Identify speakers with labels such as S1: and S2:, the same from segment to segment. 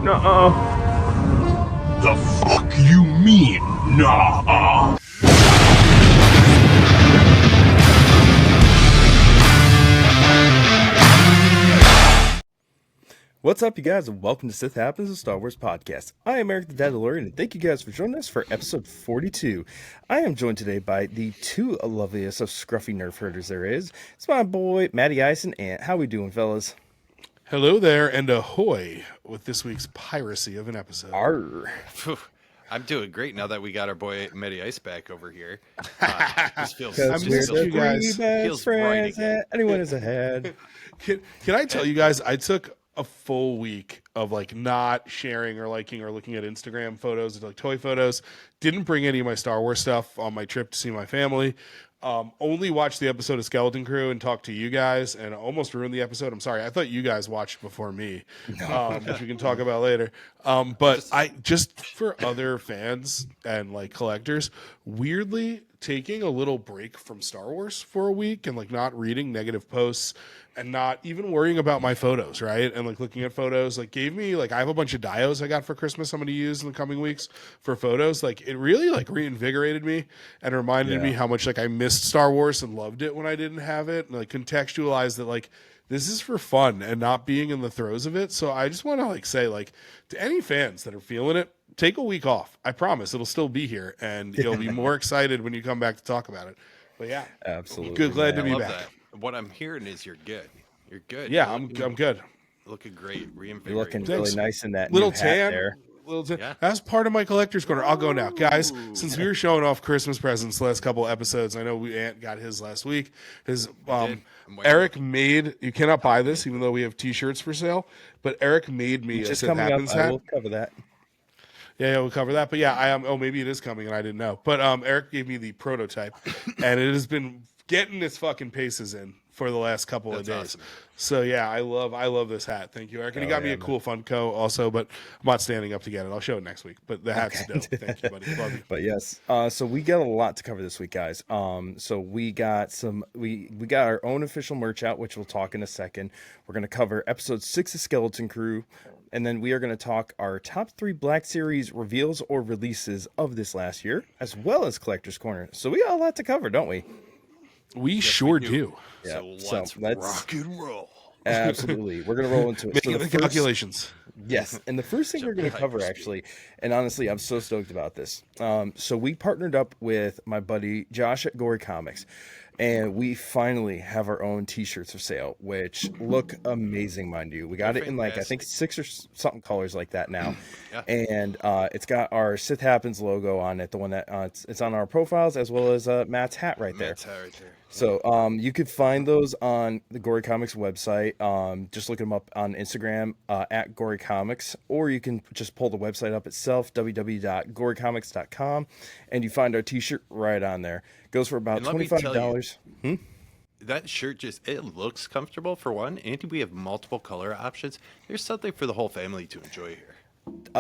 S1: Nuh-uh.
S2: The fuck you mean, nah?
S1: What's up, you guys, and welcome to Sith Happens, a Star Wars podcast. I am Eric the Dadalorian, and thank you guys for joining us for episode 42. I am joined today by the two loveliest of scruffy nerf herders there is. It's my boy, Matty Ice and Ant. How we doing, fellas?
S3: Hello there, and ahoy with this week's piracy of an episode.
S1: Arr.
S4: I'm doing great now that we got our boy Matty Ice back over here. This feels
S3: I missed you guys.
S1: Feels right again. Anyone is ahead.
S3: Can I tell you guys, I took a full week of like not sharing or liking or looking at Instagram photos, like toy photos. Didn't bring any of my Star Wars stuff on my trip to see my family. Only watched the episode of Skeleton Crew and talked to you guys, and almost ruined the episode. I'm sorry. I thought you guys watched before me, which we can talk about later. But I just for other fans and like collectors, weirdly taking a little break from Star Wars for a week and like not reading negative posts and not even worrying about my photos, right? And like looking at photos, like gave me like I have a bunch of dios I got for Christmas I'm going to use in the coming weeks for photos. Like it really like reinvigorated me and reminded me how much like I missed Star Wars and loved it when I didn't have it, and like contextualized that like this is for fun and not being in the throes of it. So I just want to like say like to any fans that are feeling it, take a week off. I promise it'll still be here and you'll be more excited when you come back to talk about it. But yeah,
S1: Absolutely.
S3: good, glad to be
S4: love
S3: back.
S4: that. What I'm hearing is you're good. You're good.
S3: Yeah,
S4: You're
S3: I'm good.
S4: Looking great.
S1: You're
S4: Reinvigorated.
S1: looking
S3: Thanks.
S1: really nice in that
S3: Little
S1: new hat
S3: tan.
S1: there.
S4: Yeah.
S3: That's part of my collector's corner. I'll go now, guys. Since we were showing off Christmas presents the last couple episodes, I know Ant got his last week. His Eric made. You cannot buy this, even though we have T-shirts for sale. But Eric made me a
S1: Just
S3: Sith
S1: coming up,
S3: Happens
S1: I
S3: hat.
S1: will cover that.
S3: Yeah, we'll cover that. But yeah, I am. Oh, maybe it is coming, and I didn't know. But Eric gave me the prototype, and it has been getting its fucking paces in for the last couple of days.
S4: Awesome.
S3: So yeah, I love this hat. Thank you, Eric. And he got me a cool Funko also, but I'm not standing up to get it. I'll show it next week. But the hat's dope. Thank you, buddy. Love you.
S1: But yes, so we got a lot to cover this week, guys. So we got we got our own official merch out, which we'll talk in a second. We're gonna cover episode 6 of Skeleton Crew, and then we are gonna talk our top 3 Black Series reveals or releases of this last year, as well as Collector's Corner. So we got a lot to cover, don't we?
S3: We sure do.
S1: Yeah.
S4: So let's rock and roll.
S1: Absolutely. We're gonna roll into it.
S3: Making
S1: So
S3: the
S1: the first-
S3: calculations.
S1: Yes, and the first thing we're going to cover, actually, and honestly, I'm so stoked about this. So we partnered up with my buddy Josh at Gory Comics, and we finally have our own T-shirts for sale, which look amazing, mind you. We got it in like I think 6 or something colors like that now, and it's got our Sith Happens logo on it, the one that it's on our profiles, as well as Matt's hat right there.
S4: Matt's hat right there.
S1: So you could find those on the Gory Comics website. Just look them up on Instagram at Gory Comics, or you can just pull the website up itself, www.gorycomics.com, and you find our T-shirt right on there. Goes for about $25.
S4: That shirt it looks comfortable for one, and we have multiple color options. There's something for the whole family to enjoy here.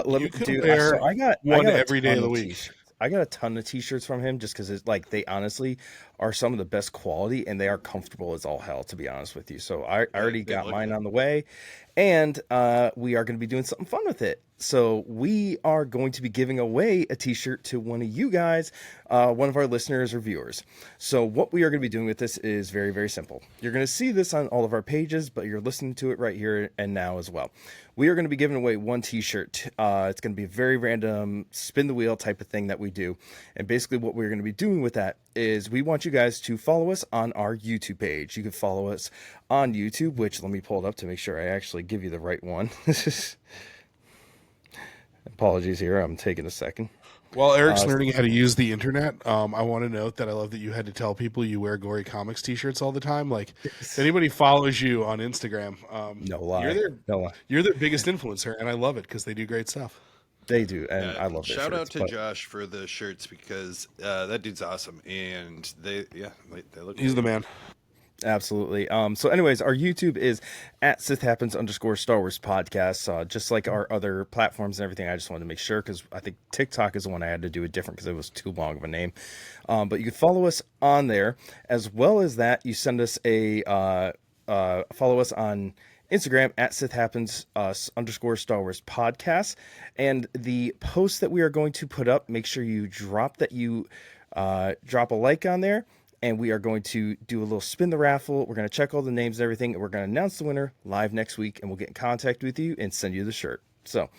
S1: Let me
S3: could
S1: do.
S3: wear
S1: So I got
S3: one
S1: a
S3: every day
S1: ton
S3: of the week.
S1: T-shirts. I got a ton of T-shirts from him just because it's like they honestly are some of the best quality and they are comfortable as all hell, to be honest with you. So I already got mine on the way, and we are going to be doing something fun with it. So we are going to be giving away a T-shirt to one of you guys, one of our listeners or viewers. So what we are going to be doing with this is very, very simple. You're going to see this on all of our pages, but you're listening to it right here and now as well. We are going to be giving away one T-shirt. It's going to be a very random spin the wheel type of thing that we do. And basically what we're going to be doing with that is we want you guys to follow us on our YouTube page. You can follow us on YouTube, which let me pull it up to make sure I actually give you the right one. Apologies here. I'm taking a second.
S3: While Eric's learning how to use the internet, I want to note that I love that you had to tell people you wear Gory Comics T-shirts all the time. Like, if anybody follows you on Instagram,
S1: No lie.
S3: you're their biggest influencer, and I love it because they do great stuff.
S1: They do, and I love their
S4: Shout out
S1: shirts,
S4: to
S1: but-
S4: Josh for the shirts because that dude's awesome, and they look.
S3: He's the
S4: great.
S3: man.
S1: Absolutely. So anyways, our YouTube is at Sith Happens _ Star Wars podcast. Just like our other platforms and everything, I just wanted to make sure because I think TikTok is the one I had to do it different because it was too long of a name. But you can follow us on there, as well as that you send us a follow us on Instagram at Sith Happens Us _ Star Wars podcast. And the post that we are going to put up, make sure you drop a like on there. And we are going to do a little spin the raffle. We're going to check all the names and everything. And we're going to announce the winner live next week. And we'll get in contact with you and send you the shirt. So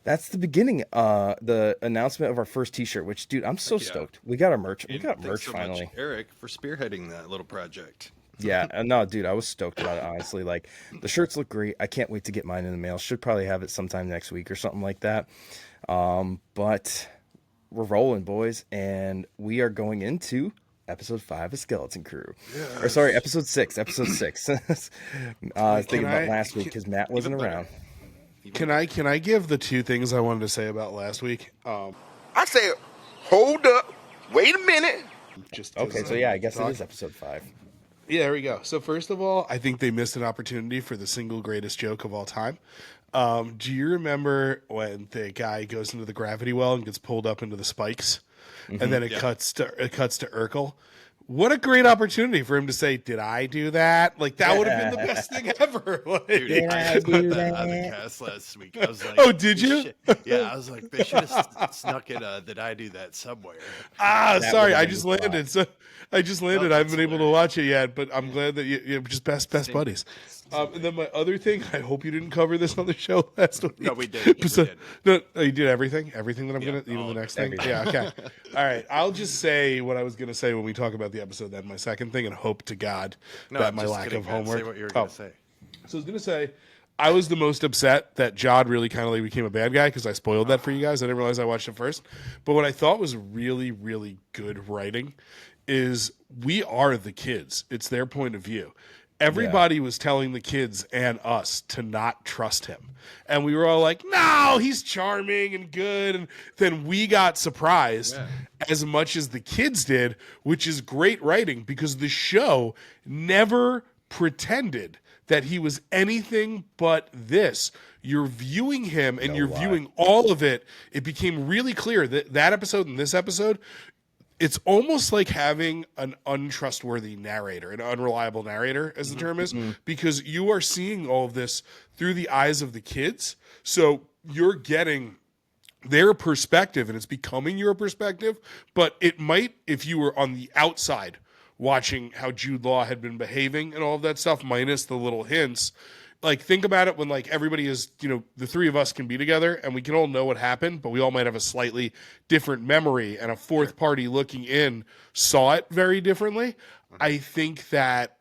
S1: that's the beginning, the announcement of our first t-shirt, which, dude, I'm so stoked. We got our merch. We got merch finally.
S4: Much, Eric, for spearheading that little project.
S1: Yeah, no, dude, I was stoked about it, honestly. Like, the shirts look great. I can't wait to get mine in the mail. Should probably have it sometime next week or something like that. But we're rolling, boys, and we are going into episode 5 of Skeleton Crew. Yes. Or sorry, episode 6. I was thinking about last week because Matt wasn't around.
S3: Can I give the two things I wanted to say about last week?
S5: I said, hold up, wait a minute.
S1: Okay, so yeah, I guess it is episode 5.
S3: Yeah, there we go. So first of all, I think they missed an opportunity for the single greatest joke of all time. Do you remember when the guy goes into the gravity well and gets pulled up into the spikes, and then it cuts to Urkel? What a great opportunity for him to say, "Did I do that?" Like that would have been the best thing ever. Like,
S4: dude, I put that on the cast last week. I was like,
S3: "Oh, did you?"
S4: Yeah, I was like, "They should have snuck it. Did I do that somewhere?"
S3: Sorry, I just landed. So I just landed. I haven't been able to watch it yet, but I'm glad that you're just best buddies. And then my other thing, I hope you didn't cover this on the show last week.
S4: No, we did.
S3: No, you did everything that I'm gonna, even the next thing. Yeah, okay. All right, I'll just say what I was gonna say when we talk about the episode. Then my second thing, and hope to God that my lack of homework.
S4: Say what you were gonna say.
S3: So I was gonna say, I was the most upset that Jod really kind of like became a bad guy because I spoiled that for you guys. I didn't realize I watched it first. But what I thought was really, really good writing is we are the kids. It's their point of view. Everybody was telling the kids and us to not trust him. And we were all like, no, he's charming and good. And then we got surprised as much as the kids did, which is great writing because the show never pretended that he was anything but this. You're viewing him and you're viewing all of it. It became really clear that episode and this episode, it's almost like having an untrustworthy narrator, an unreliable narrator, as the term is, because you are seeing all of this through the eyes of the kids. So you're getting their perspective, and it's becoming your perspective. But it might, if you were on the outside watching how Jude Law had been behaving and all of that stuff, minus the little hints, like, think about it when, like, everybody is, the three of us can be together and we can all know what happened, but we all might have a slightly different memory, and a fourth party looking in saw it very differently. I think that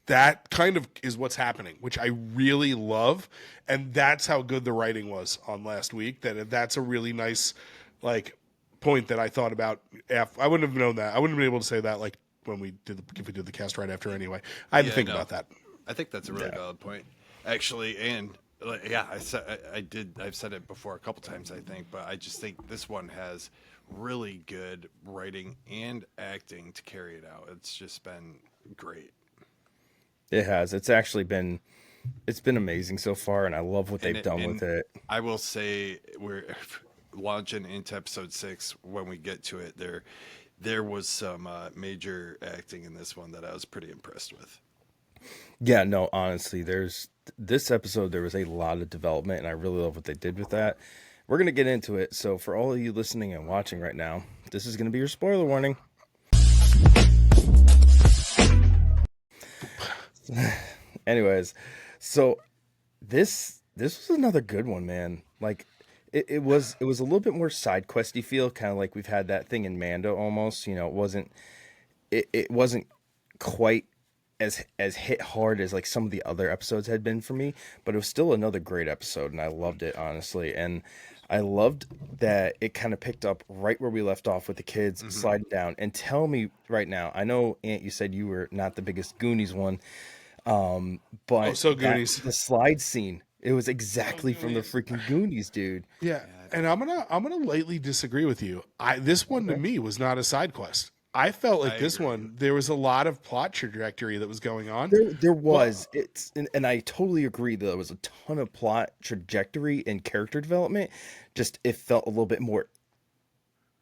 S3: that kind of is what's happening, which I really love. And that's how good the writing was on last week. That's a really nice, like, point that I thought about. I wouldn't have known that. I wouldn't have been able to say that, like, if we did the cast right after anyway. I had to think about that.
S4: I think that's a really valid point, actually. And I've said it before a couple times, I think, but I just think this one has really good writing and acting to carry it out. It's just been great.
S1: It has. It's been amazing so far, and I love what they've done with it.
S4: I will say we're launching into episode 6 when we get to it. There was some major acting in this one that I was pretty impressed with.
S1: Yeah, no, honestly, this episode, there was a lot of development, and I really love what they did with that. We're going to get into it, so for all of you listening and watching right now, this is going to be your spoiler warning. Anyways, so this was another good one, man. Like, it was a little bit more side questy feel, kind of like we've had that thing in Mando almost. It wasn't quite as hit hard as like some of the other episodes had been for me, but it was still another great episode, and I loved it, honestly. And I loved that it kind of picked up right where we left off with the kids sliding down. And tell me right now, I know, Ant, you said you were not the biggest Goonies one, but
S3: Goonies.
S1: The slide scene, it was exactly from the freaking Goonies, dude.
S3: Yeah, and I'm gonna lightly disagree with you. This one to me was not a side quest. I felt like this one, there was a lot of plot trajectory that was going on.
S1: There was. And I totally agree that there was a ton of plot trajectory and character development. Just it felt a little bit more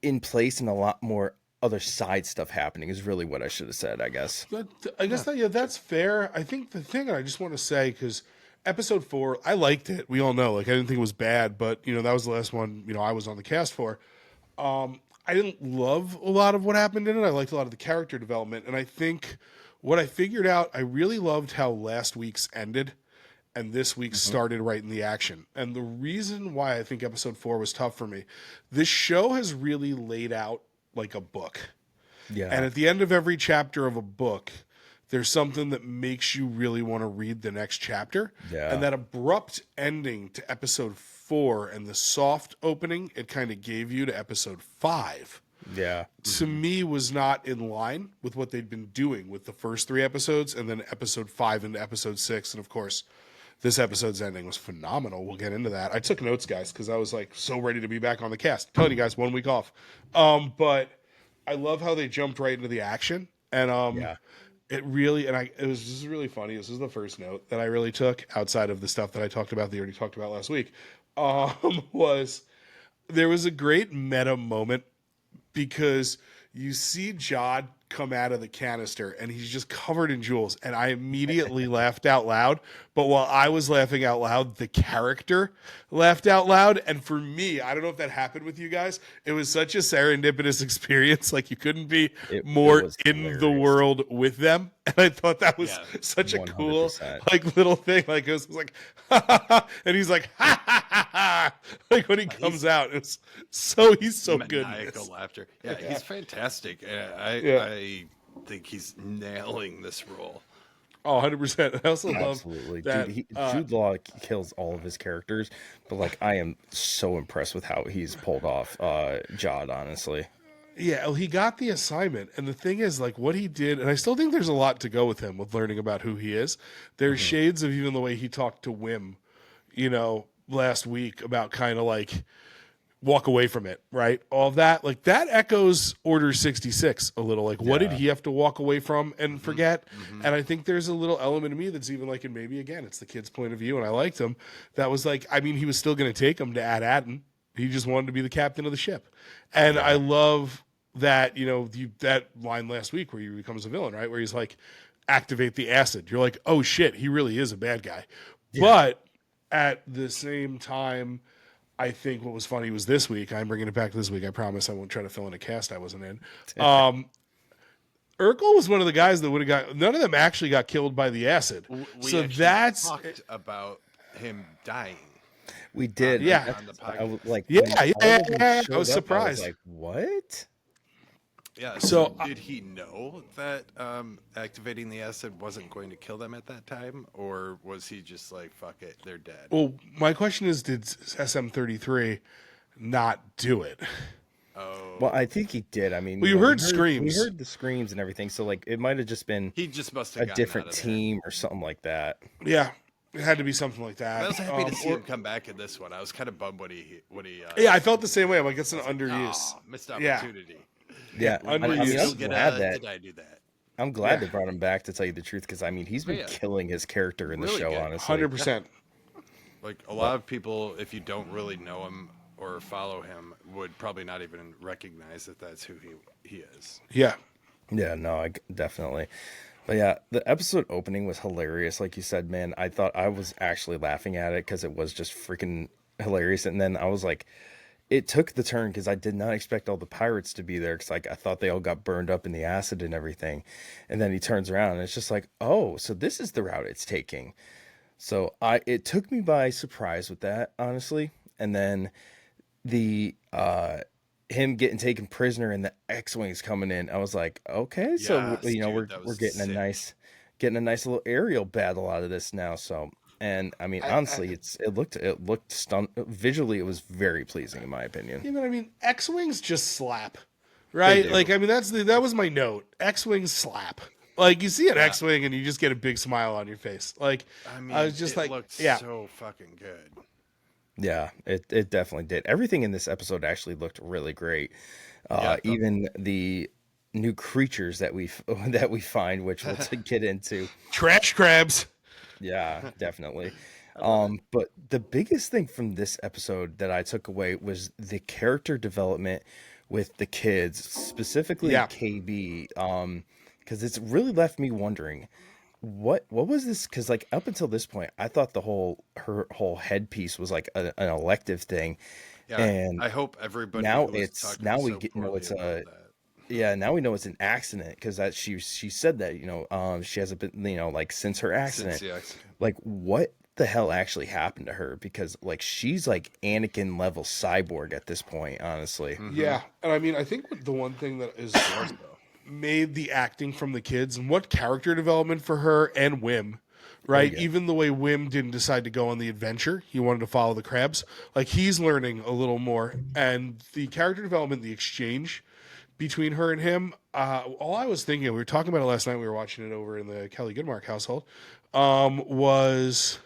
S1: in place and a lot more other side stuff happening is really what I should have said, I guess.
S3: That's fair. I think the thing I just want to say, because episode 4, I liked it. We all know, like, I didn't think it was bad, but that was the last one, I was on the cast for. I didn't love a lot of what happened in it. I liked a lot of the character development, and I think what I figured out, I really loved how last week's ended and this week started right in the action. And the reason why I think episode 4 was tough for me, this show has really laid out like a book.
S1: Yeah.
S3: And at the end of every chapter of a book, there's something that makes you really want to read the next chapter.
S1: Yeah.
S3: And that abrupt ending to episode 4 and the soft opening it kind of gave you to episode 5.
S1: Yeah.
S3: To me was not in line with what they'd been doing with the first 3 episodes and then episode 5 into episode 6. And of course, this episode's ending was phenomenal. We'll get into that. I took notes, guys, because I was like so ready to be back on the cast. I'm telling you guys, 1 week off. But I love how they jumped right into the action. And it really, this is really funny. This is the first note that I really took outside of the stuff that I talked about that you already talked about last week. Was there was a great meta moment because you see Jod come out of the canister and he's just covered in jewels, and I immediately laughed out loud. But while I was laughing out loud, the character laughed out loud. And for me, I don't know if that happened with you guys, it was such a serendipitous experience. Like, you couldn't be more in the world with them. And I thought that was such a
S1: 100%.
S3: cool like little thing. Like, it was like ha, ha, ha, and he's like ha ha ha ha, like when he comes out. It's he's so good.
S4: Maniacal laughter. Yeah, he's fantastic. I think he's nailing this role.
S3: Oh, 100%. I also love
S1: Absolutely.
S3: that
S1: Dude, Jude Law kills all of his characters, but like I am so impressed with how he's pulled off Jod, honestly.
S3: Yeah, well, he got the assignment, and the thing is, like, what he did, and I still think there's a lot to go with him with learning about who he is. There's shades of even the way he talked to Wim, last week about kind of like walk away from it, right? All of that, like, that echoes Order 66 a little. Like, what did he have to walk away from and forget? And I think there's a little element of me that's even like, and maybe again, it's the kid's point of view, and I liked him. That was like, I mean, he was still going to take him to Ad-Aden. He just wanted to be the captain of the ship. And I love that, that line last week where he becomes a villain, right? Where he's like, activate the acid. You're like, oh shit, he really is a bad guy. Yeah. But at the same time, I think what was funny was this week, I'm bringing it back to this week, I promise I won't try to fill in a cast I wasn't in. Urkel was one of the guys that would have got, none of them actually got killed by the acid.
S4: We talked about him dying.
S1: We did.
S4: On the
S1: I was like,
S3: I was surprised.
S1: I was like, what?
S4: Yeah.
S3: So
S4: did he know that activating the acid wasn't going to kill them at that time, or was he just like, "Fuck it, they're dead"?
S3: Well, my question is, did SM-33 not do it?
S4: Oh.
S1: Well, I think he did. I mean,
S3: we heard screams.
S1: We heard the screams and everything. So like, it might have just been
S4: he just must have
S1: a different team or something like that.
S3: Yeah. It had to be something like that.
S4: I was happy to see him come back in this one. I was kind of bummed when he.
S3: I felt the same way. I'm like, it's an underuse.
S4: Missed opportunity.
S1: Yeah,
S3: I'm
S1: glad that.
S4: Did I do that?
S1: I'm glad they brought him back, to tell you the truth, because I mean, he's been killing his character in the show,
S4: good.
S1: honestly.
S3: 100%.
S4: Like, a lot of people, if you don't really know him or follow him, would probably not even recognize that that's who he is.
S3: Yeah.
S1: Yeah, no, definitely. But yeah, the episode opening was hilarious. Like you said, man, I thought I was actually laughing at it because it was just freaking hilarious. And then I was like, it took the turn because I did not expect all the pirates to be there, because like I thought they all got burned up in the acid and everything. And then he turns around and it's just like, oh, so this is the route it's taking. So it took me by surprise with that, honestly. And then the him getting taken prisoner and the X-Wings coming in, I was like, okay, so we're getting a nice little aerial battle out of this now. So, and I mean, honestly, it looked visually, it was very pleasing in my opinion.
S3: Yeah, but I mean, X-Wings just slap, right? Like, I mean, that was my note. X-Wings slap. Like, you see an X-Wing and you just get a big smile on your face. Like,
S4: I mean,
S3: I was just like,
S4: looked so fucking good.
S1: Yeah, it definitely did. Everything in this episode actually looked really great. Even the new creatures that we find, which we'll get into.
S3: Trash crabs.
S1: Yeah, definitely. But the biggest thing from this episode that I took away was the character development with the kids, specifically
S3: Yeah.
S1: KB, because it's really left me wondering what was this? Because like up until this point, I thought her whole headpiece was like an elective thing,
S4: Yeah,
S1: and
S4: I hope everybody
S1: now
S4: who was
S1: now
S4: talking
S1: we
S4: so
S1: get know
S4: poorly
S1: it's
S4: about
S1: a
S4: that.
S1: yeah, now we know it's an accident because that she said that she hasn't been like since her
S4: Since
S1: accident.
S4: the accident.
S1: Like what the hell actually happened to her? Because like she's like Anakin level cyborg at this point, honestly.
S3: Yeah, and I mean, I think the one thing that is made the acting from the kids and what character development for her and Wim, right?
S1: yeah.
S3: Even the way Wim didn't decide to go on the adventure, he wanted to follow the crabs. Like he's learning a little more, and the character development, the exchange between her and him. All I was thinking, we were talking about it last night. We were watching it over in the Kelly Goodmark household. Was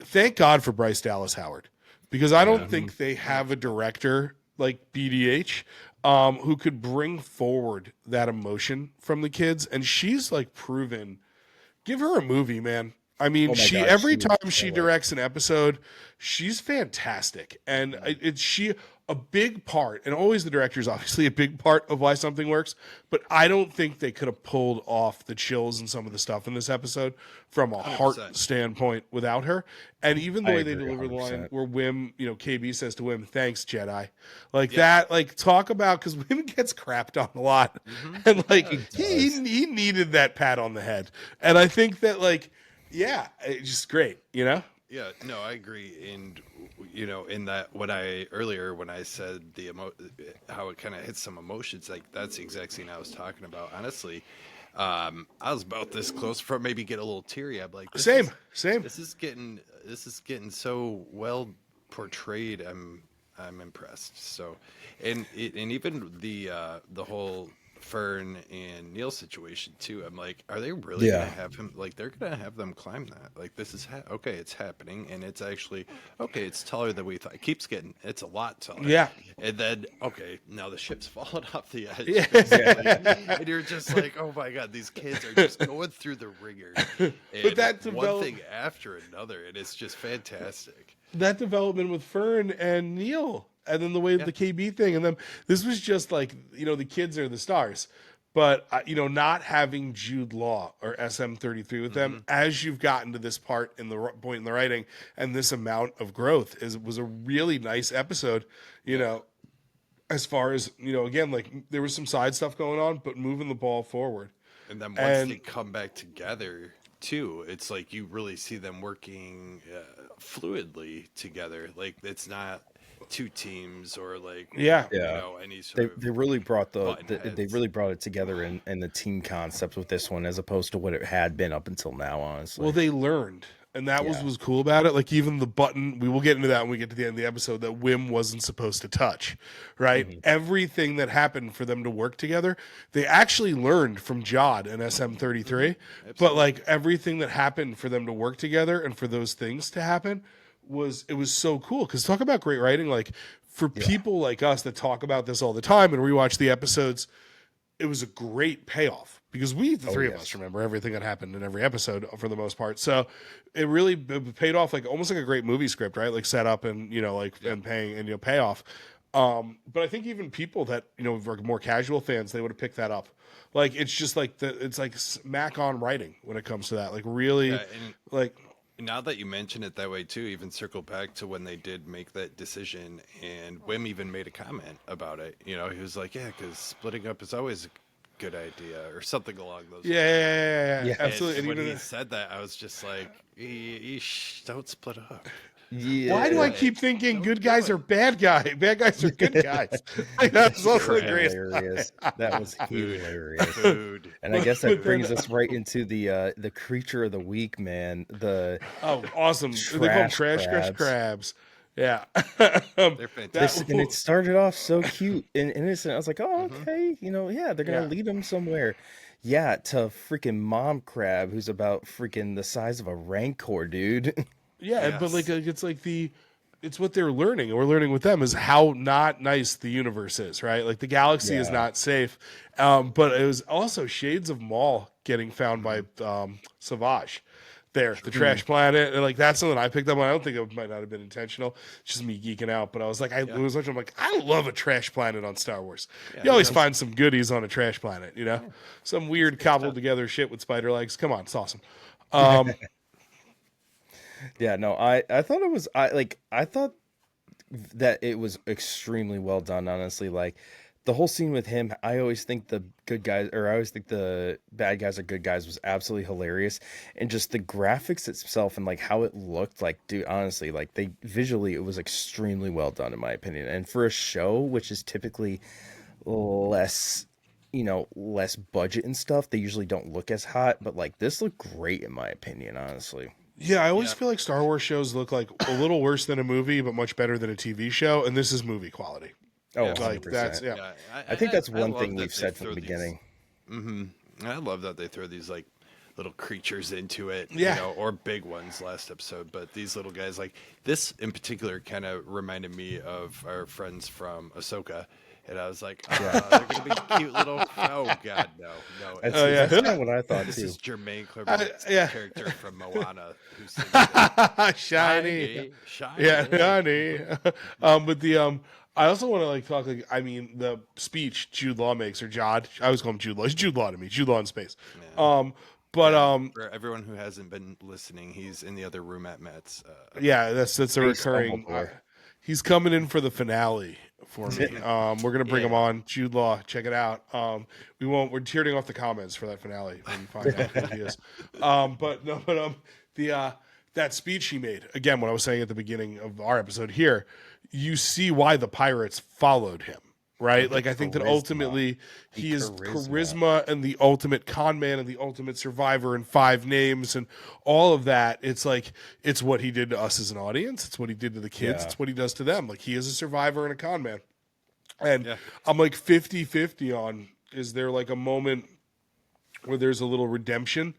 S3: thank God for Bryce Dallas Howard, because I don't think they have a director like BDH who could bring forward that emotion from the kids. And she's like proven, give her a movie, man. I mean,
S1: Oh my
S3: she
S1: God,
S3: every
S1: she was
S3: time she
S1: killer.
S3: directs an episode, she's fantastic, and it's she a big part, and always the director is obviously a big part of why something works. But I don't think they could have pulled off the chills and some of the stuff in this episode from a heart
S4: 100%.
S3: standpoint without her. And even the
S1: I
S3: way they
S1: agree
S3: deliver the line
S1: 100%.
S3: where Wim, KB says to Wim, "Thanks, Jedi," like that, like talk about because Wim gets crapped on a lot, and like he needed that pat on the head, and I think that like. Yeah, it's just great,
S4: Yeah, no, I agree. And in that when I said how it kind of hits some emotions, like that's the exact scene I was talking about. Honestly, I was about this close from maybe get a little teary. I'm like,
S3: same.
S4: This is getting so well portrayed. I'm impressed. So, and even the whole Fern and Neil situation too. I'm like, are they really
S1: Yeah.
S4: gonna have him? Like, they're gonna have them climb that? Like, this is okay. It's happening, and it's actually okay. It's taller than we thought. It keeps getting. It's a lot taller.
S3: Yeah.
S4: And then okay, now the ship's falling off the edge.
S3: Yeah.
S4: basically. And you're just like, oh my god, these kids are just going through the ringer. And
S3: that
S4: one thing after another, and it's just fantastic.
S3: That development with Fern and Neil, and then the way the KB thing, and then this was just like the kids are the stars, but not having Jude Law or SM33 with them as you've gotten to this part in the point in the writing, and this amount of growth was a really nice episode. As far as again, like there was some side stuff going on, but moving the ball forward.
S4: And then once they come back together too, it's like you really see them working fluidly together. Like it's not two teams or like any sort
S1: They
S4: of
S1: really brought they
S4: heads.
S1: really brought it together in the team concept with this one as opposed to what it had been up until now, honestly.
S3: Well, they learned, and that was cool about it. Like even the button, we will get into that when we get to the end of the episode, that Wim wasn't supposed to touch, right? Everything that happened for them to work together, they actually learned from Jod and SM33. But like everything that happened for them to work together and for those things to happen was so cool. Because talk about great writing, like for people like us that talk about this all the time and rewatch the episodes, it was a great payoff because the three of us remember everything that happened in every episode for the most part. So it really paid off like almost like a great movie script, right? Like set up and and paying and payoff. But I think even people that are more casual fans, they would have picked that up. Like it's just like it's like smack on writing when it comes to that. Like really, like.
S4: Now that you mention it that way too, even circle back to when they did make that decision, and Wim even made a comment about it. He was like, "Yeah, because splitting up is always a good idea," or something along those lines.
S3: Yeah, absolutely.
S4: And when
S3: even
S4: he said that, I was just like, "Don't split up."
S3: Why do I keep thinking good guys are bad guys? Bad guys are good guys. Like, that's also great.
S1: Hilarious. That was hilarious.
S4: Food.
S1: And I guess that brings us right into the creature of the week, man.
S3: Awesome. They call them trash crabs. Yeah.
S4: They're fantastic.
S1: And it started off so cute and innocent. I was like, oh, okay. They're going to lead them somewhere. Yeah, to freaking mom crab who's about freaking the size of a rancor, dude.
S3: Yeah, but like it's what they're learning, and we're learning with them is how not nice the universe is, right? Like the galaxy is not safe. But it was also shades of Maul getting found by Savage. there, the trash planet, and like that's something I picked up on. I don't think it might not have been intentional. It's just me geeking out, but I was like, I'm like, I love a trash planet on Star Wars. You always find some goodies on a trash planet, you know, some weird cobbled together shit with spider legs. Come on, it's awesome.
S1: Yeah, no, I thought it was I thought that it was extremely well done, honestly. Like the whole scene with him, I always think the bad guys are good guys was absolutely hilarious. And just the graphics itself and like how it looked, like, dude, honestly, like visually it was extremely well done in my opinion. And for a show which is typically less, less budget and stuff, they usually don't look as hot, but like this looked great in my opinion, honestly.
S3: Yeah, I always feel like Star Wars shows look like a little worse than a movie, but much better than a TV show, and this is movie quality.
S1: Oh,
S3: like
S1: 100%.
S3: that's
S1: I think that's one thing we've said from the beginning.
S4: I love that they throw these like little creatures into it, or big ones last episode. But these little guys, like this in particular, kind of reminded me of our friends from Ahsoka. And I was like, they're gonna be cute little. Oh God, no.
S1: That's kind of what I thought
S4: this
S1: too.
S4: is Jermaine Clement's character from Moana, who's
S3: shiny.
S4: shiny.
S3: But the I also want to like talk like the speech Jude Law makes, or Jod. I always call him Jude Law. It's Jude Law to me. Jude Law in space.
S4: Yeah.
S3: But
S4: for everyone who hasn't been listening, he's in the other room at Matt's.
S3: That's a recurring. He's coming in for the finale for me. We're gonna bring him on. Jude Law, check it out. We're tearing off the comments for that finale when you find out who he is. That speech he made again. What I was saying at the beginning of our episode here, you see why the pirates followed him, right? Like I think that ultimately he is charisma and the ultimate con man and the ultimate survivor in 5 names and all of that. It's like it's what he did to us as an audience. It's what he did to the kids. It's what he does to them. Like he is a survivor and a con man. And I'm like 50-50 on, is there like a moment where there's a little redemption,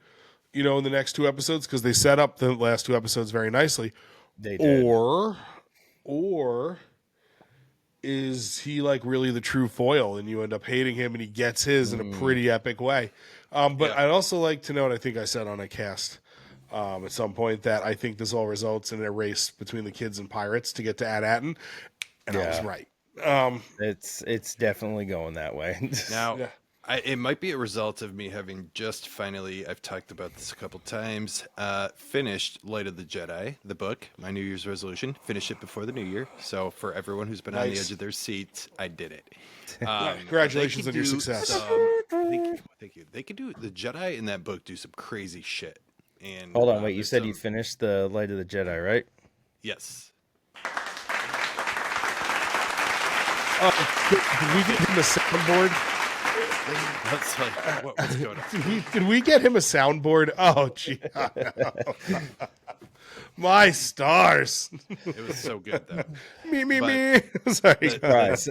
S3: in the next 2 episodes? Because they set up the last 2 episodes very nicely.
S1: They did.
S3: Or is he like really the true foil and you end up hating him and he gets his in a pretty epic way? But I'd also like to know, and I think I said on a cast at some point, that I think this all results in a race between the kids and pirates to get to Ad-Atten. And I was right.
S1: It's definitely going that way.
S4: Now, it might be a result of me having just finally, I've talked about this a couple times, finished Light of the Jedi, the book, my New Year's resolution, finish it before the New Year. So for everyone who's been on the edge of their seats, I did it.
S3: Congratulations on your success.
S4: Thank you. They could do, the Jedi in that book do some crazy shit. And
S1: hold on, wait, you said you finished the Light of the Jedi, right?
S4: Yes.
S3: Did we get him a soundboard?
S4: That's like, what's going on?
S3: Did we get him a soundboard? Oh, gee. My stars.
S4: It was so good, though.
S3: Me. Sorry.
S1: Surprise.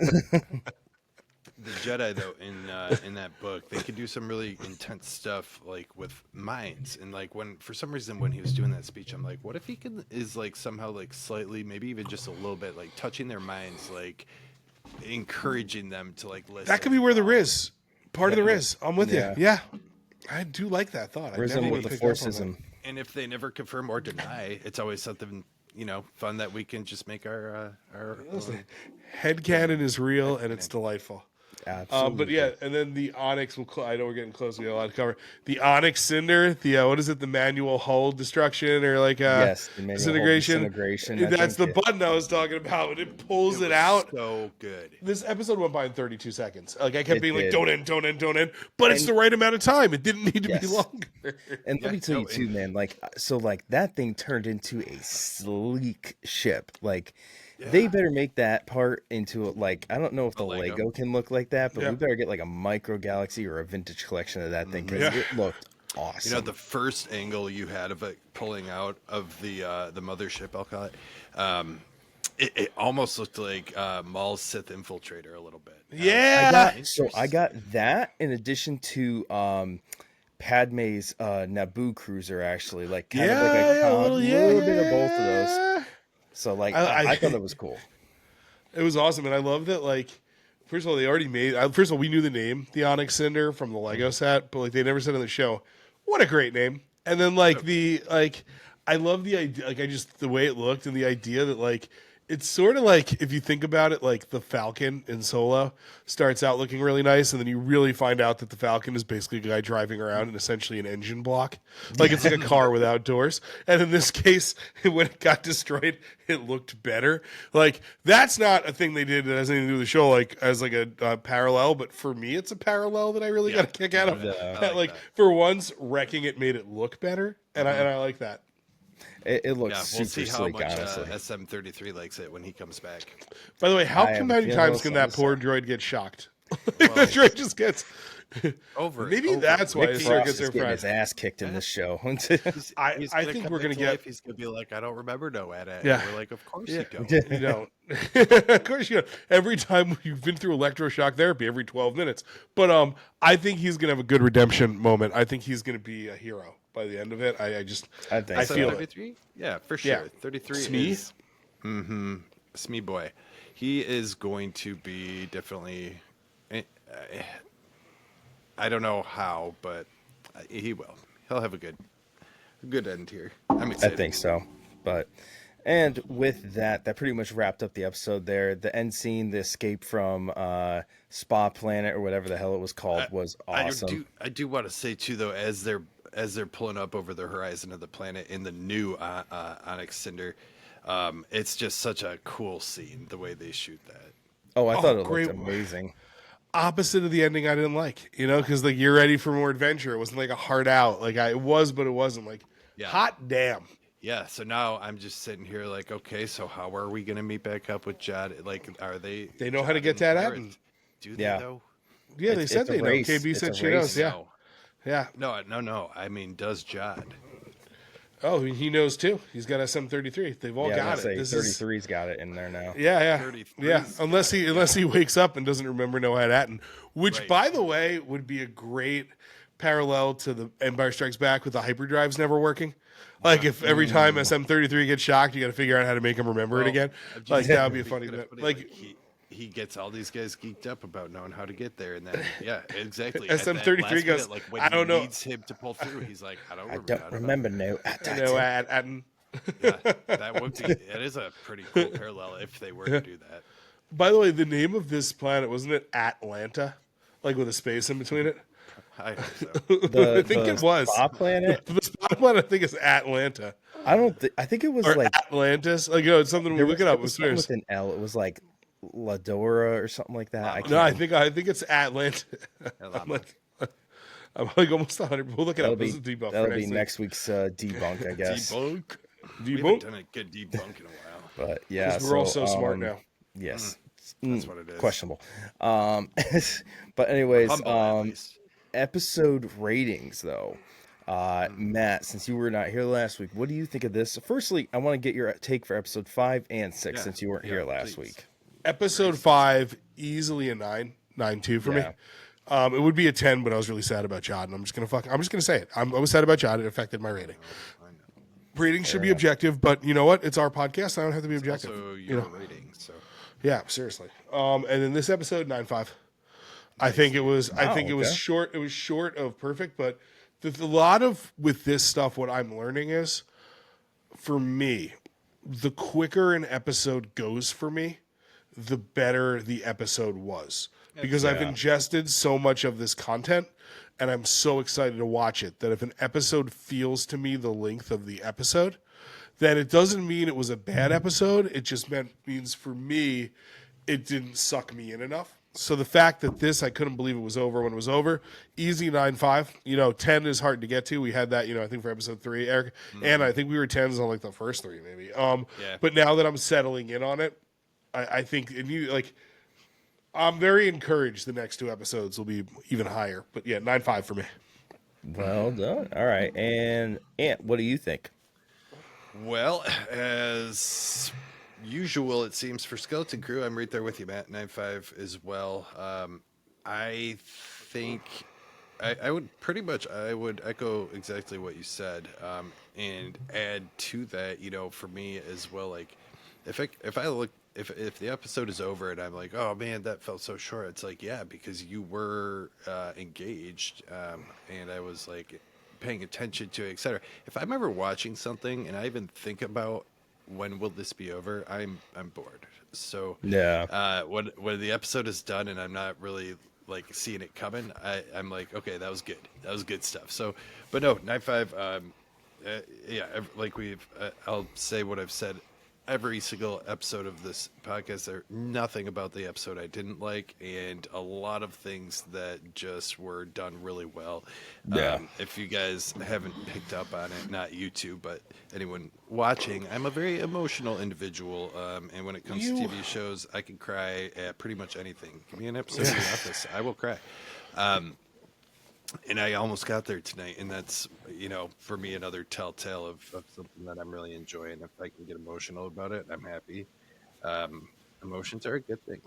S4: The Jedi, though, in that book, they could do some really intense stuff, like with minds. And like for some reason, when he was doing that speech, I'm like, what if he is like somehow like slightly, maybe even just a little bit, like touching their minds, like encouraging them to like listen.
S3: That could be where the Riz. Part of the Riz. I'm with you. Yeah. I do like that thought.
S1: Rizism with the Forcism.
S4: And if they never confirm or deny, it's always something, fun that we can just make our
S3: headcanon is real and it's delightful.
S1: Absolutely.
S3: But yeah, and then the Onyx will. I know we're getting close. We got a lot to cover. The Onyx Cinder. The what is it? The manual hull destruction or like
S1: yes, the
S3: disintegration. That's the button I was talking about. And it pulls it out.
S4: So good.
S3: This episode went by in 32 seconds. Like I kept being like, don't end. But it's the right amount of time. It didn't need to be longer.
S1: And let me tell you too, man. Like that thing turned into a sleek ship. Like. Yeah. They better make that part into like, I don't know if the Lego can look like that, but we better get like a micro galaxy or a vintage collection of that thing because it looked awesome.
S4: The first angle you had of it pulling out of the mothership, I'll call it, it almost looked like Maul's Sith infiltrator a little bit.
S3: Yeah.
S1: I got that in addition to Padme's Naboo cruiser, actually, like kind of like a little bit of both of those. So like I thought that was cool.
S3: It was awesome, and I love that. Like, first of all, they already made. First of all, we knew the name, the Onyx Cinder, from the Lego set, but like they never said on the show. What a great name! And then like I love the idea, like the way it looked and the idea that like it's sort of like if you think about it, like the Falcon in Solo starts out looking really nice, and then you really find out that the Falcon is basically a guy driving around in essentially an engine block, like it's like a car without doors. And in this case, when it got destroyed, it looked better. Like that's not a thing they did that has anything to do with the show, like as like a parallel. But for me, it's a parallel that I really got a kick out of. Like for once, wrecking it made it look better, and I like that.
S1: It looks
S4: we'll
S1: super
S4: see how
S1: sleek,
S4: much
S1: honestly.
S4: SM33 likes it when he comes back.
S3: By the way, how
S1: I have a
S3: many
S1: feeling
S3: times
S1: they'll
S3: can that
S1: send
S3: poor droid get shocked? The droid just gets
S4: Over.
S3: Maybe that's why
S1: Nick
S3: his
S1: Frost
S3: circuits
S1: is
S3: are
S1: getting
S3: fried.
S1: his ass kicked in this show.
S3: I think we're gonna get.
S4: He's gonna be like, I don't remember no AT-AT.
S3: Yeah.
S4: And we're like, of course you don't.
S3: You don't. Of course you don't. Every time you've been through electroshock therapy, every 12 minutes. But I think he's gonna have a good redemption moment. I think he's gonna be a hero by the end of it. I feel it.
S4: 33? Yeah, for sure.
S3: Yeah.
S4: 33
S3: Smee?
S4: is Smee boy. He is going to be definitely I don't know how, but he will. He'll have a good end here. I'm
S1: I
S4: excited.
S1: think so. And with that pretty much wrapped up the episode there. The end scene, the escape from Spa Planet or whatever the hell it was called was awesome.
S4: I do want to say too, though, as they're pulling up over the horizon of the planet in the new Onyx Cinder, it's just such a cool scene the way they shoot that.
S1: Oh, I thought it
S3: great.
S1: looked amazing.
S3: Opposite of the ending I didn't like, because like you're ready for more adventure. It wasn't like a hard out. Like it was, but it wasn't like hot damn.
S4: Yeah, so now I'm just sitting here like, okay, so how are we going to meet back up with Jod? Like, are they?
S3: They know how to get
S4: Jod
S3: that
S4: and
S3: at.
S4: Barrett? Do they
S1: Yeah.
S4: though?
S3: Yeah, they said
S1: it's a
S3: they know.
S1: race.
S3: KB
S1: It's
S3: said
S1: a
S3: she
S1: race.
S3: knows. Yeah,
S4: No.
S3: yeah.
S4: No. I mean, does Jod?
S3: Oh, he knows too. He's got SM33. They've all got it. This is
S1: 33's got it in there now.
S3: yeah.
S4: 33's
S3: Yeah, unless he wakes up and doesn't remember no Hat-Atten, which
S4: Right.
S3: by the way would be a great parallel to the Empire Strikes Back with the hyperdrives never working. Like if every time SM33 gets shocked, you got to figure out how to make him remember it again. Like that would be a funny bit. Like
S4: he gets all these guys geeked up about knowing how to get there, and then exactly.
S3: SM33
S4: at that last
S3: goes,
S4: minute, like when
S3: I don't know.
S4: needs him to pull through, he's like, I don't
S1: I
S4: remember.
S1: don't remember no.
S3: no Hat-Atten.
S4: Yeah, that would be. It is a pretty cool parallel if they were to do that.
S3: By the way, the name of this planet wasn't it Atlanta, like with a space in between it?
S4: I hope so.
S3: I think it was.
S1: Spa Planet.
S3: The spot planet I think is Atlanta
S1: I don't. I think it was
S3: or
S1: like
S3: Atlantis. Like it's something we
S1: there
S3: look
S1: was,
S3: it up.
S1: it was
S3: It's
S1: something
S3: serious.
S1: with an L. It was like Ladora or something like that. I can't
S3: No, I think it's Atlanta. I'm like almost 100. We'll look it
S1: that'll
S3: up.
S1: be
S3: This is debuff.
S1: that'll
S3: for
S1: be
S3: next week.
S1: next week's debunk, I guess.
S4: Debunk. We
S3: Debunk.
S4: haven't done a good debunk in a while.
S1: But yeah,
S3: 'Cause we're all so smart now.
S1: Yes,
S4: That's what it is.
S1: questionable. But anyways,
S4: Humble, at least.
S1: episode ratings though. Matt, since you were not here last week, what do you think of this? Firstly, I want to get your take for episode 5 and 6 since you weren't here last
S4: please.
S1: week.
S3: Episode 5 easily a 9.2 for me. It would be a 10, but I was really sad about Jod, and I'm just gonna say it. I was sad about Jod. It affected my rating. Ratings should be objective, but you know what? It's our podcast. I don't have to be objective.
S4: So your rating. So
S3: Yeah, seriously. And in this episode, 9.5. I think it was. I think it was
S1: okay.
S3: short. It was short of perfect, but a lot of with this stuff, what I'm learning is, for me, the quicker an episode goes for me, the better the episode was. Because I've ingested so much of this content, and I'm so excited to watch it that if an episode feels to me the length of the episode, then it doesn't mean it was a bad episode. It just means for me, it didn't suck me in enough. So the fact that I couldn't believe it was over when it was over. Easy 9.5. 10 is hard to get to. We had that, I think for episode 3, Eric, and I think we were 10s on like the first 3 maybe. But now that I'm settling in on it, I think I'm very encouraged. The next 2 episodes will be even higher. But yeah, 9.5 for me.
S1: Well done. All right, and Ant, what do you think?
S4: well, as usual, it seems for Skeleton Crew, I'm right there with you, Matt. 9.5 as well. I think I would echo exactly what you said, and add to that. For me as well, like if the episode is over and I'm like, oh man, that felt so short. It's like, yeah, because you were engaged, and I was like paying attention to it, etc. If I'm ever watching something and I even think about when will this be over, I'm bored. So
S1: Yeah.
S4: when the episode is done and I'm not really like seeing it coming, I'm like, okay, that was good. That was good stuff. So, but no, 9-5. Yeah, like I'll say what I've said every single episode of this podcast. There's nothing about the episode I didn't like, and a lot of things that just were done really well.
S1: Yeah.
S4: If you guys haven't picked up on it, not you two, but anyone watching, I'm a very emotional individual, and when it comes to TV shows, I can cry at pretty much anything. Give me an episode of The Office, I will cry. And I almost got there tonight, and that's, for me, another telltale of something that I'm really enjoying. If I can get emotional about it, I'm happy. Emotions are a good thing.